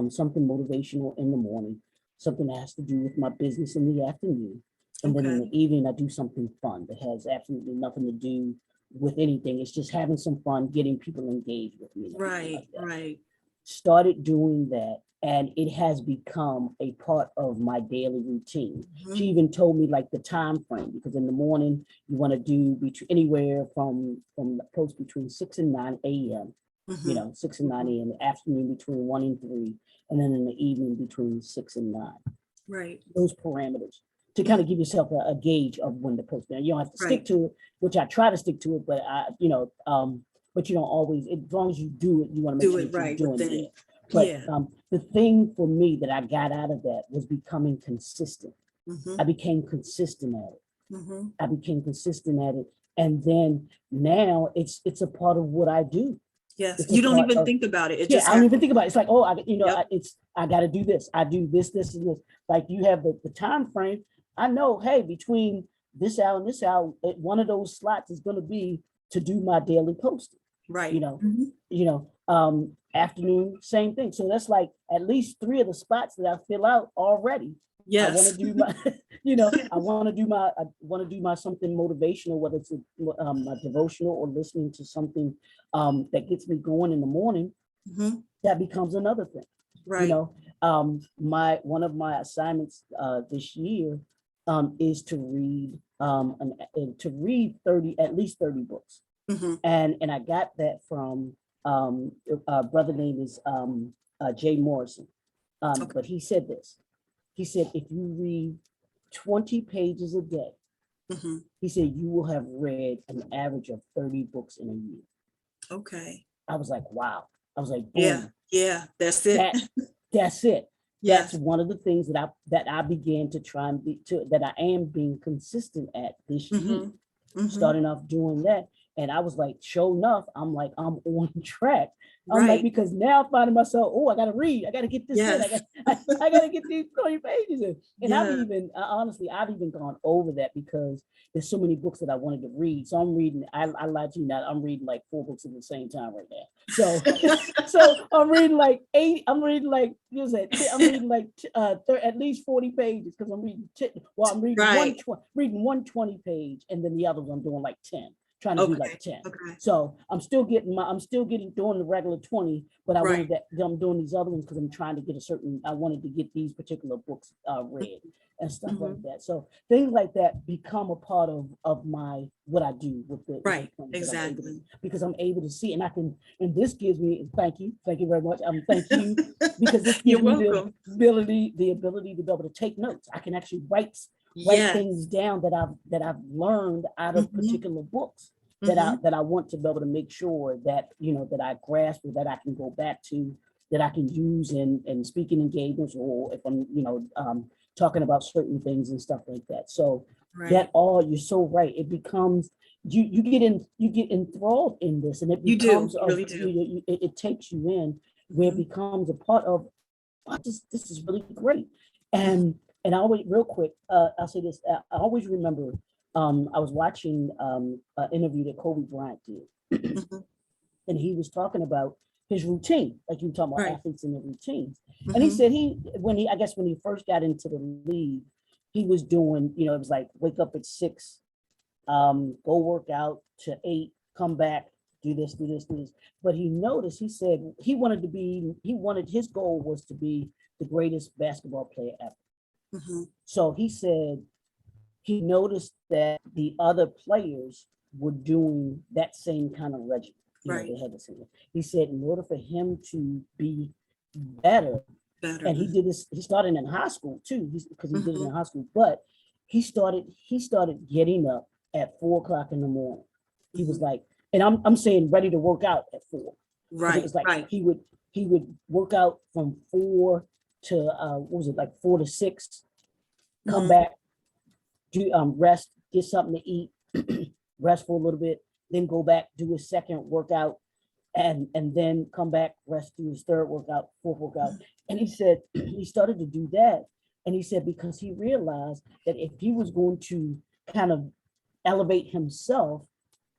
S1: something motivational in the morning, something that has to do with my business in the afternoon. And then in
S2: Okay.
S1: the evening, I do something fun that has absolutely nothing to do with anything. It's just having some fun, getting people engaged with me.
S2: Right,
S1: Like that.
S2: right.
S1: Started doing that, and it has become a part of my daily routine. She even told me like the time frame, because in the morning you want to do anywhere from the post between 6 and 9 a.m. 6 and 9 a.m. The afternoon between 1 and 3, and then in the evening between 6 and 9.
S2: Right.
S1: Those parameters to kind of give yourself a gauge of when to post. Now you don't have to stick to it, which I try to stick to it, but but you don't always. As long as you do it, you want to make
S2: Do
S1: sure
S2: it
S1: that you're
S2: right
S1: doing
S2: within.
S1: it. But
S2: Yeah.
S1: the thing for me that I got out of that was becoming consistent. I became consistent at it. And then now it's a part of what I do.
S2: Yes.
S1: It's a
S2: You don't
S1: part
S2: even
S1: of,
S2: think about it. It
S1: yeah,
S2: just
S1: I don't even
S2: happens.
S1: think about it. It's like, oh,
S2: Yep.
S1: I got to do this. I do this, and this. Like you have the time frame. I know, hey, between this hour and this hour, one of those slots is going to be to do my daily posting.
S2: Right.
S1: Afternoon, same thing. So that's like at least 3 of the spots that I fill out already. I want to
S2: Yes.
S1: do my, I want to do my something motivational, whether it's a devotional or listening to something that gets me going in the morning. That becomes another thing.
S2: Right.
S1: One of my assignments this year is to read at least 30 books. And I got that from a brother named is Jay Morrison. But he said this. He said, if you read 20 pages a day, he said, you will have read an average of 30 books in a year.
S2: Okay.
S1: I was like, wow. I was like,
S2: boom. Yeah, that's it.
S1: That's it.
S2: Yes.
S1: That's one of the things that I began to try and that I am being consistent at this year. Starting off doing that. And I was like, sure enough, I'm on track. I'm like, because now I'm finding myself, I got to read. I got to get this in. I got to get these 20 pages in. And honestly, I've even gone over that because there's so many books that I wanted to read. So I'm reading, I lied to you now, I'm reading like 4 books at the same time right now. So I'm reading like 8, I'm reading like, at least 40 pages because I'm reading, I'm reading reading 120 page, and then the others I'm doing like 10. Trying to do like 10. So I'm still getting doing the regular 20, but I'm doing these other ones because I'm trying to get I wanted to get these particular books read and stuff like that. So things like that become a part of my, what I do with the
S2: exactly.
S1: Because I'm able to see, and I can, and this gives me, thank you very much. Thank you, because this gives me the ability to be able to take notes. I can actually write write
S2: Yes.
S1: things down that I've learned out of particular books
S2: Mhm.
S1: that I want to be able to make sure that, that I grasp or that I can go back to, that I can use in speaking engagements, or if I'm, talking about certain things and stuff like that. So
S2: Right.
S1: that all, you're so right. It becomes, you get enthralled in this, and it
S2: You do.
S1: becomes
S2: You
S1: of
S2: really do.
S1: it takes you in, where it
S2: Mhm.
S1: becomes a part of, wow, this is really great.
S2: Mhm.
S1: And I always, real quick, I'll say this. I always remember, I was watching an interview that Kobe Bryant did,
S2: Mhm.
S1: and he was talking about his routine, like you were talking about
S2: Right.
S1: athletes and their routines. And he
S2: Mhm.
S1: said I guess when he first got into the league, he was doing, it was like wake up at 6, go work out to 8, come back, do this, do this, do this. But he noticed, he said his goal was to be the greatest basketball player ever.
S2: Mhm.
S1: So he said he noticed that the other players were doing that same kind of regimen.
S2: Right.
S1: They had the same. He said in order for him to be better,
S2: Better.
S1: and he started in high school too, because he did it in
S2: Mhm.
S1: high school, but he started getting up at 4 o'clock in the morning. He was
S2: Mhm.
S1: like, and I'm saying ready to work out at 4, because it
S2: Right.
S1: was like
S2: Right.
S1: he would work out from 4 to what was it, like 4 to 6, come
S2: Mhm.
S1: back, do rest, get something to eat, rest for a little bit, then go back, do a second workout, and then come back, rest, do his third workout, fourth workout. And he said he started to do that. And he said because he realized that if he was going to kind of elevate himself,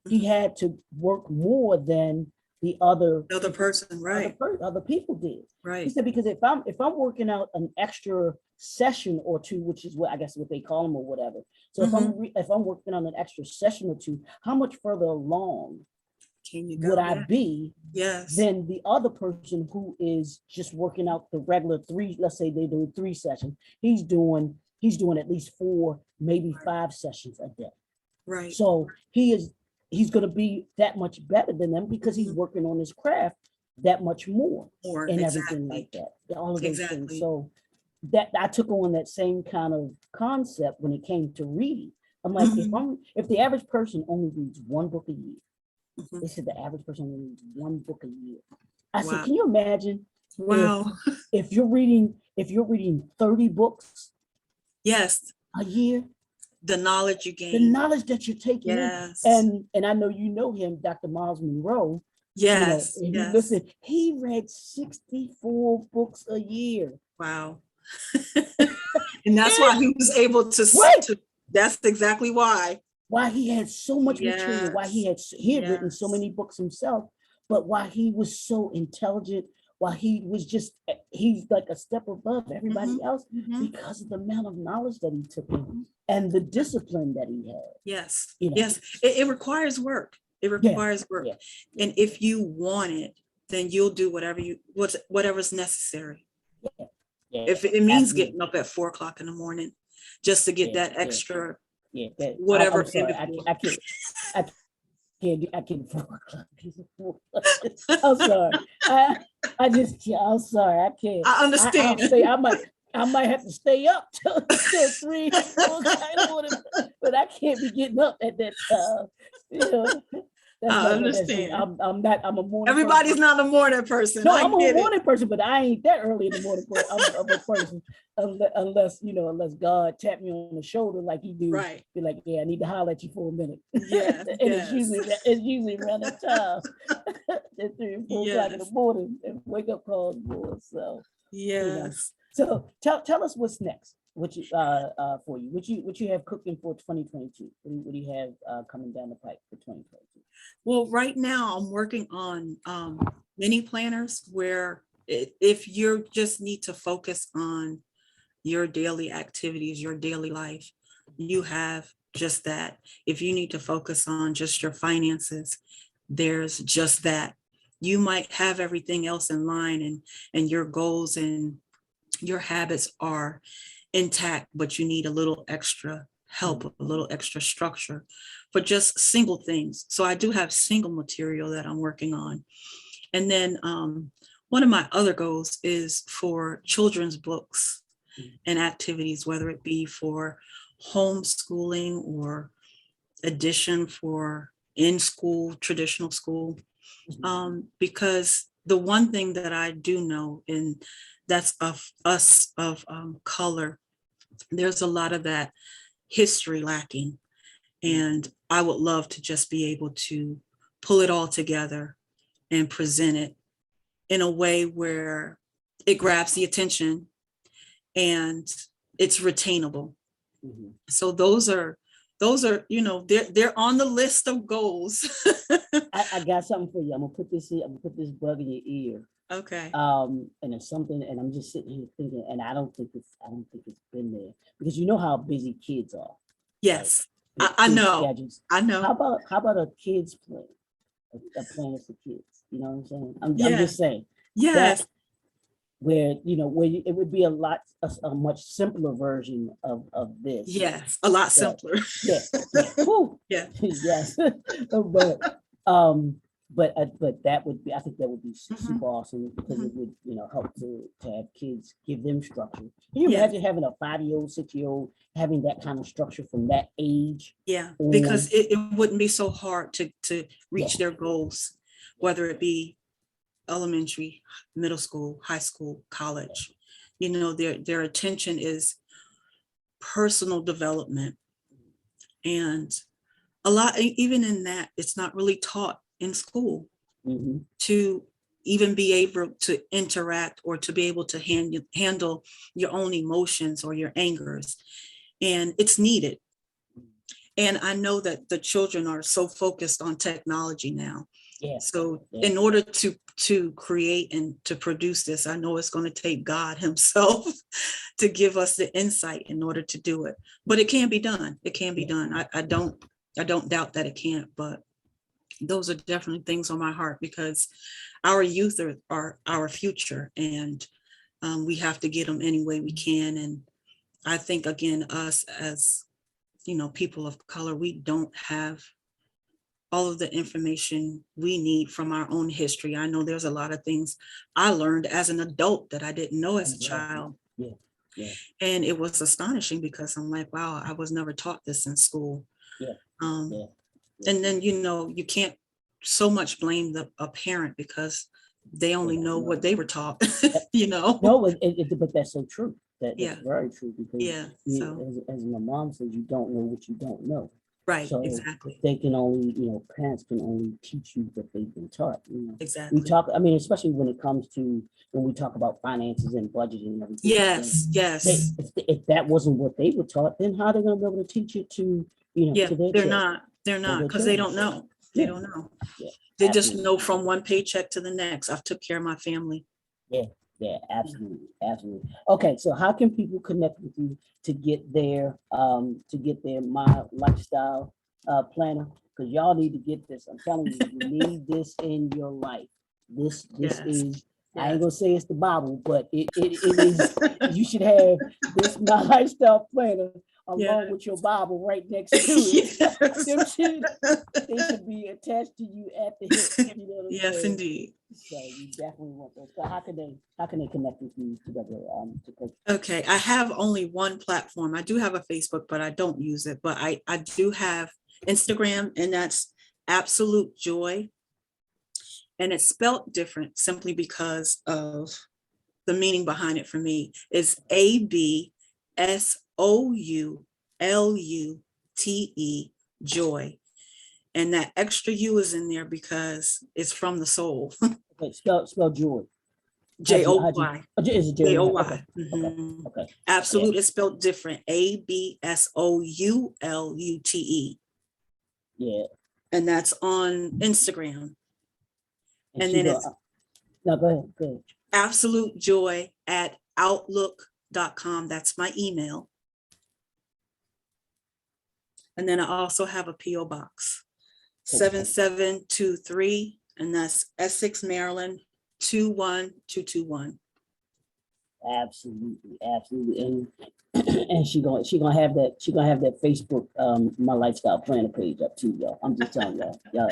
S1: he
S2: Mhm.
S1: had to work more than the other
S2: The other person. Right.
S1: other people did. He
S2: Right.
S1: said because if I'm working out an extra session or two, which is what I guess what they call them or whatever. So
S2: Mhm.
S1: if I'm working on an extra session or two, how much further along
S2: Can you
S1: would
S2: go?
S1: I
S2: Yeah.
S1: be
S2: Yes.
S1: than the other person who is just working out the regular 3? Let's say they do 3 sessions. He's doing at least 4, maybe
S2: Right.
S1: 5 sessions a day.
S2: Right.
S1: So he's going to be that much better than them because he's
S2: Mhm.
S1: working on his craft that much more
S2: More.
S1: and everything like
S2: Exactly.
S1: that. All of those things.
S2: Exactly.
S1: So that I took on that same kind of concept when it came to reading. I'm like,
S2: Mhm.
S1: if the average person only reads one book a year,
S2: Mhm.
S1: they said the average person only reads one book a year. I said,
S2: Wow.
S1: can you imagine if
S2: Wow.
S1: if you're reading 30 books
S2: Yes.
S1: a year,
S2: The knowledge you
S1: the
S2: gain.
S1: knowledge that you're taking in,
S2: Yes.
S1: and I know you know him, Dr. Miles Monroe.
S2: Yes.
S1: If you
S2: Yes.
S1: listen, he read 64 books a year.
S2: Wow. And that's why he was able
S1: Right.
S2: to that's exactly why.
S1: Why he had so much material, why
S2: Yes.
S1: he had written so
S2: Yes.
S1: many books himself, but why he was so intelligent, why he's like a step above everybody
S2: Mhm.
S1: else,
S2: Mhm.
S1: because of the amount of knowledge that he took in and the discipline that he had.
S2: Yes.
S1: You know,
S2: Yes. It requires work. It
S1: yeah,
S2: requires work.
S1: yeah, yeah,
S2: And if you want it, then you'll do whatever's necessary.
S1: yeah, yeah,
S2: If it means
S1: absolutely,
S2: getting up at 4 o'clock in the morning just to get
S1: yeah,
S2: that
S1: yeah,
S2: extra
S1: yeah. That I'm
S2: whatever in
S1: sorry,
S2: before.
S1: I I can't 4 o'clock. I'm sorry. I I just can't. I'm sorry. I can't.
S2: I
S1: I'll
S2: understand.
S1: stay. I might have to stay up till 3, 4 o'clock in the morning, but I can't be getting up at that time. You know, that's
S2: I
S1: like what that's saying.
S2: understand.
S1: I'm a morning
S2: Everybody's
S1: person.
S2: not a morning person.
S1: No,
S2: I
S1: I'm a
S2: get it.
S1: morning person, but I ain't that early in the morning. I'm a person, unless God tap me on the shoulder like He do,
S2: Right.
S1: be like, yeah, I need to holler at you for a minute,
S2: Yes.
S1: and
S2: Yes.
S1: it's usually around that time, at 3 or 4 o'clock in the
S2: Yes.
S1: morning, and wake up calls more. So you know,
S2: Yes.
S1: so tell us what's next. What you for you? What you have cooking for 2022? What do you have coming down the pipe for 2022?
S2: Well, right now I'm working on mini planners where if you just need to focus on your daily activities, your daily life, you have just that. If you need to focus on just your finances, there's just that. You might have everything else in line and your goals and your habits are intact, but you need a little extra help, a little extra structure for just single things. So I do have single material that I'm working on. And then one of my other goals is for children's books and activities, whether it be for homeschooling or addition for in-school, traditional school. Because the one thing that I do know, and that's of us of color, there's a lot of that history lacking. And I would love to just be able to pull it all together and present it in a way where it grabs the attention and it's retainable.
S1: Mhm.
S2: So those are, they're on the list of goals.
S1: I got something for you. I'm gonna put this here. I'm gonna put this bug in your ear.
S2: Okay.
S1: And it's something, and I'm just sitting here thinking, and I don't think it's been there because you know how busy kids are.
S2: Yes,
S1: Right?
S2: I
S1: Kids'
S2: know.
S1: schedules.
S2: I know.
S1: How about a kids plan? A plan for kids. You know what I'm saying? I'm
S2: Yes.
S1: just saying that
S2: Yes.
S1: where it would be a much simpler version of this.
S2: Yes. A lot
S1: That
S2: simpler.
S1: yeah, yeah. Whew.
S2: Yeah.
S1: Yes. But that would be, I think that would be
S2: Mhm.
S1: super awesome because it
S2: Mhm.
S1: would, help to have kids, give them structure. Can you
S2: Yes.
S1: imagine having a 5-year-old, 6-year-old having that kind of structure from that age
S2: Yeah.
S1: on?
S2: Because it wouldn't be so hard to
S1: Yeah,
S2: reach their goals, whether it be elementary, middle school, high school, college. Their attention is personal development. And a lot, even in that, it's not really taught in school
S1: mhm,
S2: to even be able to interact or to be able to handle your own emotions or your angers. And it's needed. And I know that the children are so focused on technology now.
S1: yeah,
S2: So
S1: yeah,
S2: in order to create and to produce this, I know it's going to take God himself to give us the insight in order to do it. But it can be done. It can be
S1: yeah.
S2: done. I don't doubt that it can't, but those are definitely things on my heart because our youth are our future, and we have to get them any way we can. And I think, again, us as people of color, we don't have all of the information we need from our own history. I know there's a lot of things I learned as an adult that I didn't know as a
S1: Exactly.
S2: child.
S1: Yeah, yeah,
S2: And it was astonishing because I'm like, wow, I was never taught this in school.
S1: yeah,
S2: Um,
S1: yeah, yeah.
S2: and then, you can't so much blame a parent because they
S1: They
S2: only
S1: don't
S2: know what
S1: know.
S2: they were taught,
S1: Uh,
S2: you know?
S1: No, but that's so true. That's
S2: Yeah.
S1: very true because
S2: Yeah. So,
S1: as my mom says, you don't know what you don't know.
S2: right.
S1: So if
S2: Exactly.
S1: they can only, parents can only teach you what they've been taught. We
S2: Exactly.
S1: talk. I mean, especially when it comes to when we talk about finances and budgeting and everything like that.
S2: Yes. Yes.
S1: If that wasn't what they were taught, then how are they going to be able to teach it to
S2: Yeah.
S1: to their
S2: They're
S1: children
S2: not. They're
S1: or
S2: not
S1: their
S2: because they
S1: children's
S2: don't
S1: children?
S2: know. They
S1: Yeah,
S2: don't know.
S1: yeah,
S2: They just
S1: absolutely.
S2: know from one paycheck to the next. I've took care of my family.
S1: Yeah, yeah,
S2: Yeah.
S1: absolutely, absolutely. Okay, so how can people connect with you to get their my lifestyle planner? Because y'all need to get this. I'm telling you, you need this in your life. This
S2: Yes.
S1: is, I ain't
S2: Yes.
S1: gonna say it's the Bible, but it is, you should have this my lifestyle planner
S2: Yeah.
S1: along with your Bible right next to it. Them
S2: Yes.
S1: they should be attached to you at the hip. You know what I'm
S2: Yes,
S1: saying?
S2: indeed.
S1: So you definitely want those. So how can they connect with you together to purchase?
S2: Okay. I have only one platform. I do have a Facebook, but I don't use it. But I do have Instagram, and that's Absolute Joy. And it's spelt different simply because of the meaning behind it for me is ABSOULUTE, joy. And that extra U is in there because it's from the soul.
S1: Okay, spell joy.
S2: J O
S1: How'd you
S2: Y.
S1: is it
S2: J
S1: Jerry?
S2: O
S1: Okay,
S2: Y.
S1: okay,
S2: Mhm.
S1: okay. Yeah,
S2: Absolute is spelled different. ABSOULUTE.
S1: yeah.
S2: And that's on Instagram.
S1: And
S2: And
S1: she
S2: then
S1: go,
S2: it's
S1: no, go ahead, go ahead.
S2: Absolute Joy at Outlook.com. That's my email. And then I also have a P.O. Box, 7723, and that's Essex, Maryland, 21221.
S1: Absolutely, absolutely. And and she gonna have that Facebook my lifestyle planner page up too, y'all. I'm just telling y'all. Yeah.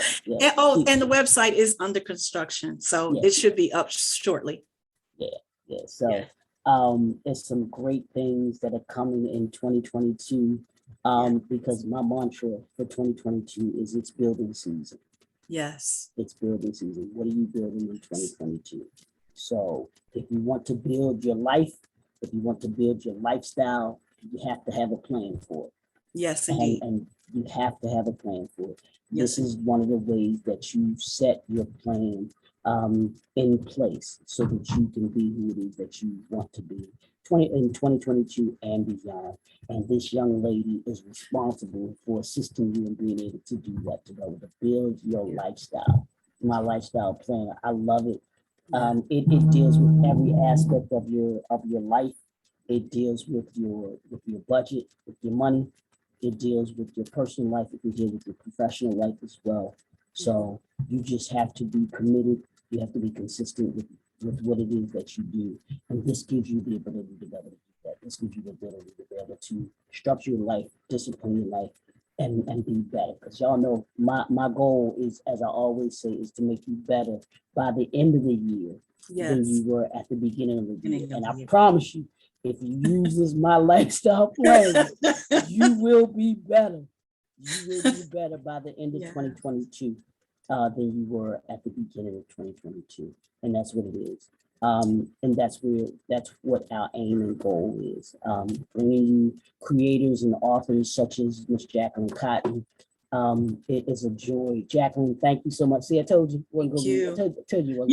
S2: And the website is under construction, so
S1: Yeah,
S2: it should be up shortly.
S1: yeah, yeah.
S2: Yeah.
S1: So there's some great things that are coming in 2022 Because my mantra for 2022 is it's building season.
S2: Yes.
S1: It's building season. What are you building in 2022? So if you want to build your life, if you want to build your lifestyle, you have to have a plan for it.
S2: Yes, indeed.
S1: And you have to have a plan for it.
S2: Yes,
S1: This is one of the ways that you set your plan in place so that you can be who it is that you want to be in 2022 and beyond. And this young lady is responsible for assisting you in being able to do that, to be able to build your lifestyle. My lifestyle plan, I love it. It deals with every aspect of your life. It deals with your budget, with your money. It deals with your personal life. It can deal with your professional life as well. So you just have to be committed. You have to be consistent with what it is that you do. And this gives you the ability to be able to do that. This gives you the ability to be able to structure your life, discipline your life, and be better. Because y'all know my goal is, as I always say, is to make you better by the end of the year than you were at the beginning of the year. And I promise you, if you use this my lifestyle plan, you will be better. You will be better by the end of 2022 than you were at the beginning of 2022. And that's what it is. And that's what our aim and goal is. Bringing you creators and authors such as Miss Jacqueline Cotton. It is a joy. Jacqueline, thank you so much. See, I told you.
S2: Thank you.
S1: Told you.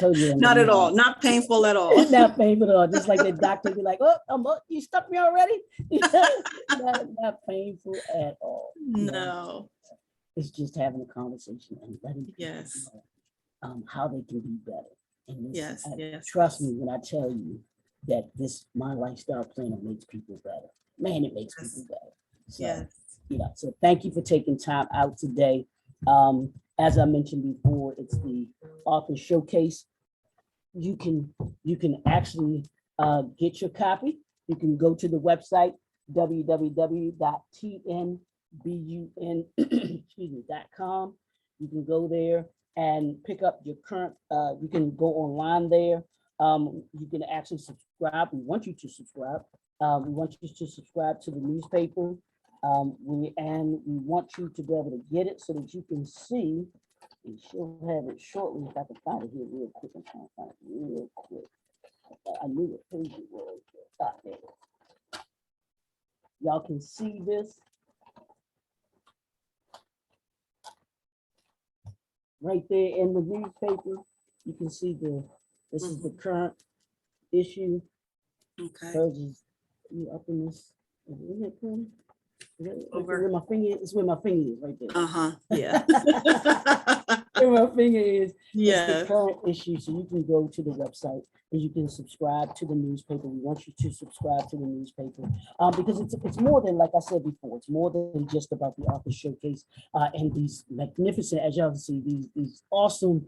S2: Told you. Not at all. Not painful at all.
S1: Not painful at all. Just like the doctor be like, oh, you stuck me already? not painful at all.
S2: No.
S1: It's just having a conversation and letting people know how they can be better. And this, trust me when I tell you that my lifestyle plan makes people better. Man, it makes people better. So, so thank you for taking time out today. As I mentioned before, it's the author showcase. You can actually get your copy. You can go to the website www.tnbun.com. You can go there and pick up your current. You can go online there. You can actually subscribe. We want you to subscribe. We want you to subscribe to the newspaper. We want you to be able to get it so that you can see, and she'll have it shortly. If I can find it here real quick, I'm trying to find it real quick. I knew what page it was. There. Y'all can see this right there in the newspaper. You can see this is the current issue.
S2: Okay.
S1: You up in this? Is it cool?
S2: Over
S1: where my finger is, where my finger is right there.
S2: Yeah.
S1: Where my finger is. It's the current issue. So you can go to the website and you can subscribe to the newspaper. We want you to subscribe to the newspaper because it's more than, like I said before, it's more than just about the author showcase and these magnificent, as y'all see, these awesome,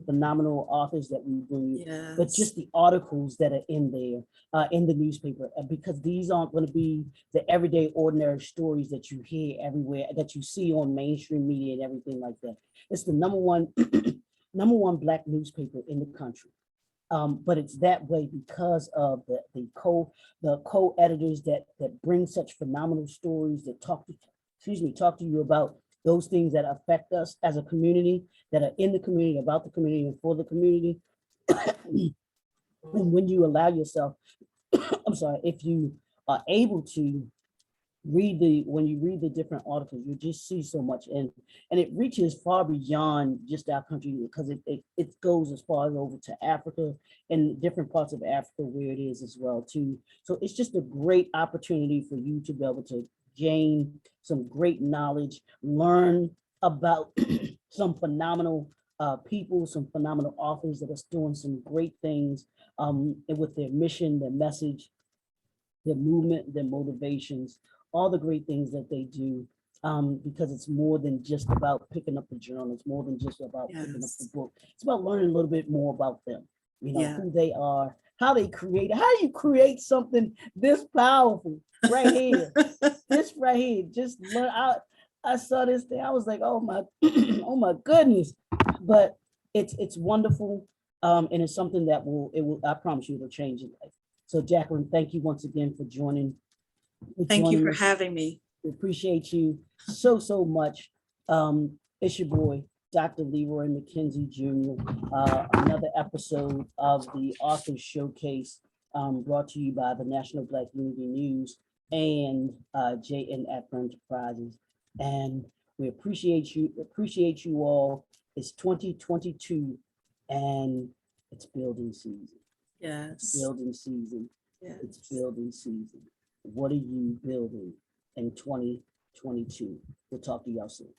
S1: phenomenal authors that we bring, but just the articles that are in there in the newspaper, because these aren't going to be the everyday ordinary stories that you hear everywhere, that you see on mainstream media and everything like that. It's the number one Black newspaper in the country. But it's that way because of the co-editors that bring such phenomenal stories that talk to you about those things that affect us as a community, that are in the community, about the community, and for the community. And when you allow yourself, if you are able to when you read the different articles, you just see so much, and it reaches far beyond just our country, because it goes as far as over to Africa and different parts of Africa where it is as well too. So it's just a great opportunity for you to be able to gain some great knowledge, learn about some phenomenal people, some phenomenal authors that are doing some great things with their mission, their message, their movement, their motivations, all the great things that they do, because it's more than just about picking up the journal. It's more than just about picking up the book. It's about learning a little bit more about them, who they are, how they create, how you create something this powerful right here. This right here, just learn. I saw this thing, I was like, oh my, oh my goodness. But it's wonderful, and it's something that will, I promise you, it'll change your life. So Jacqueline, thank you once again for joining
S2: Thank you for
S1: joining us.
S2: having me.
S1: We appreciate you so much. It's your boy, Dr. Leroy McKenzie Jr. Another episode of the Author Showcase, brought to you by the National Black Unity News and JNF Enterprises. And we appreciate you all. It's 2022 and it's building season.
S2: Yes.
S1: Building season.
S2: Yes.
S1: It's building season. What are you building in 2022? We'll talk to y'all soon.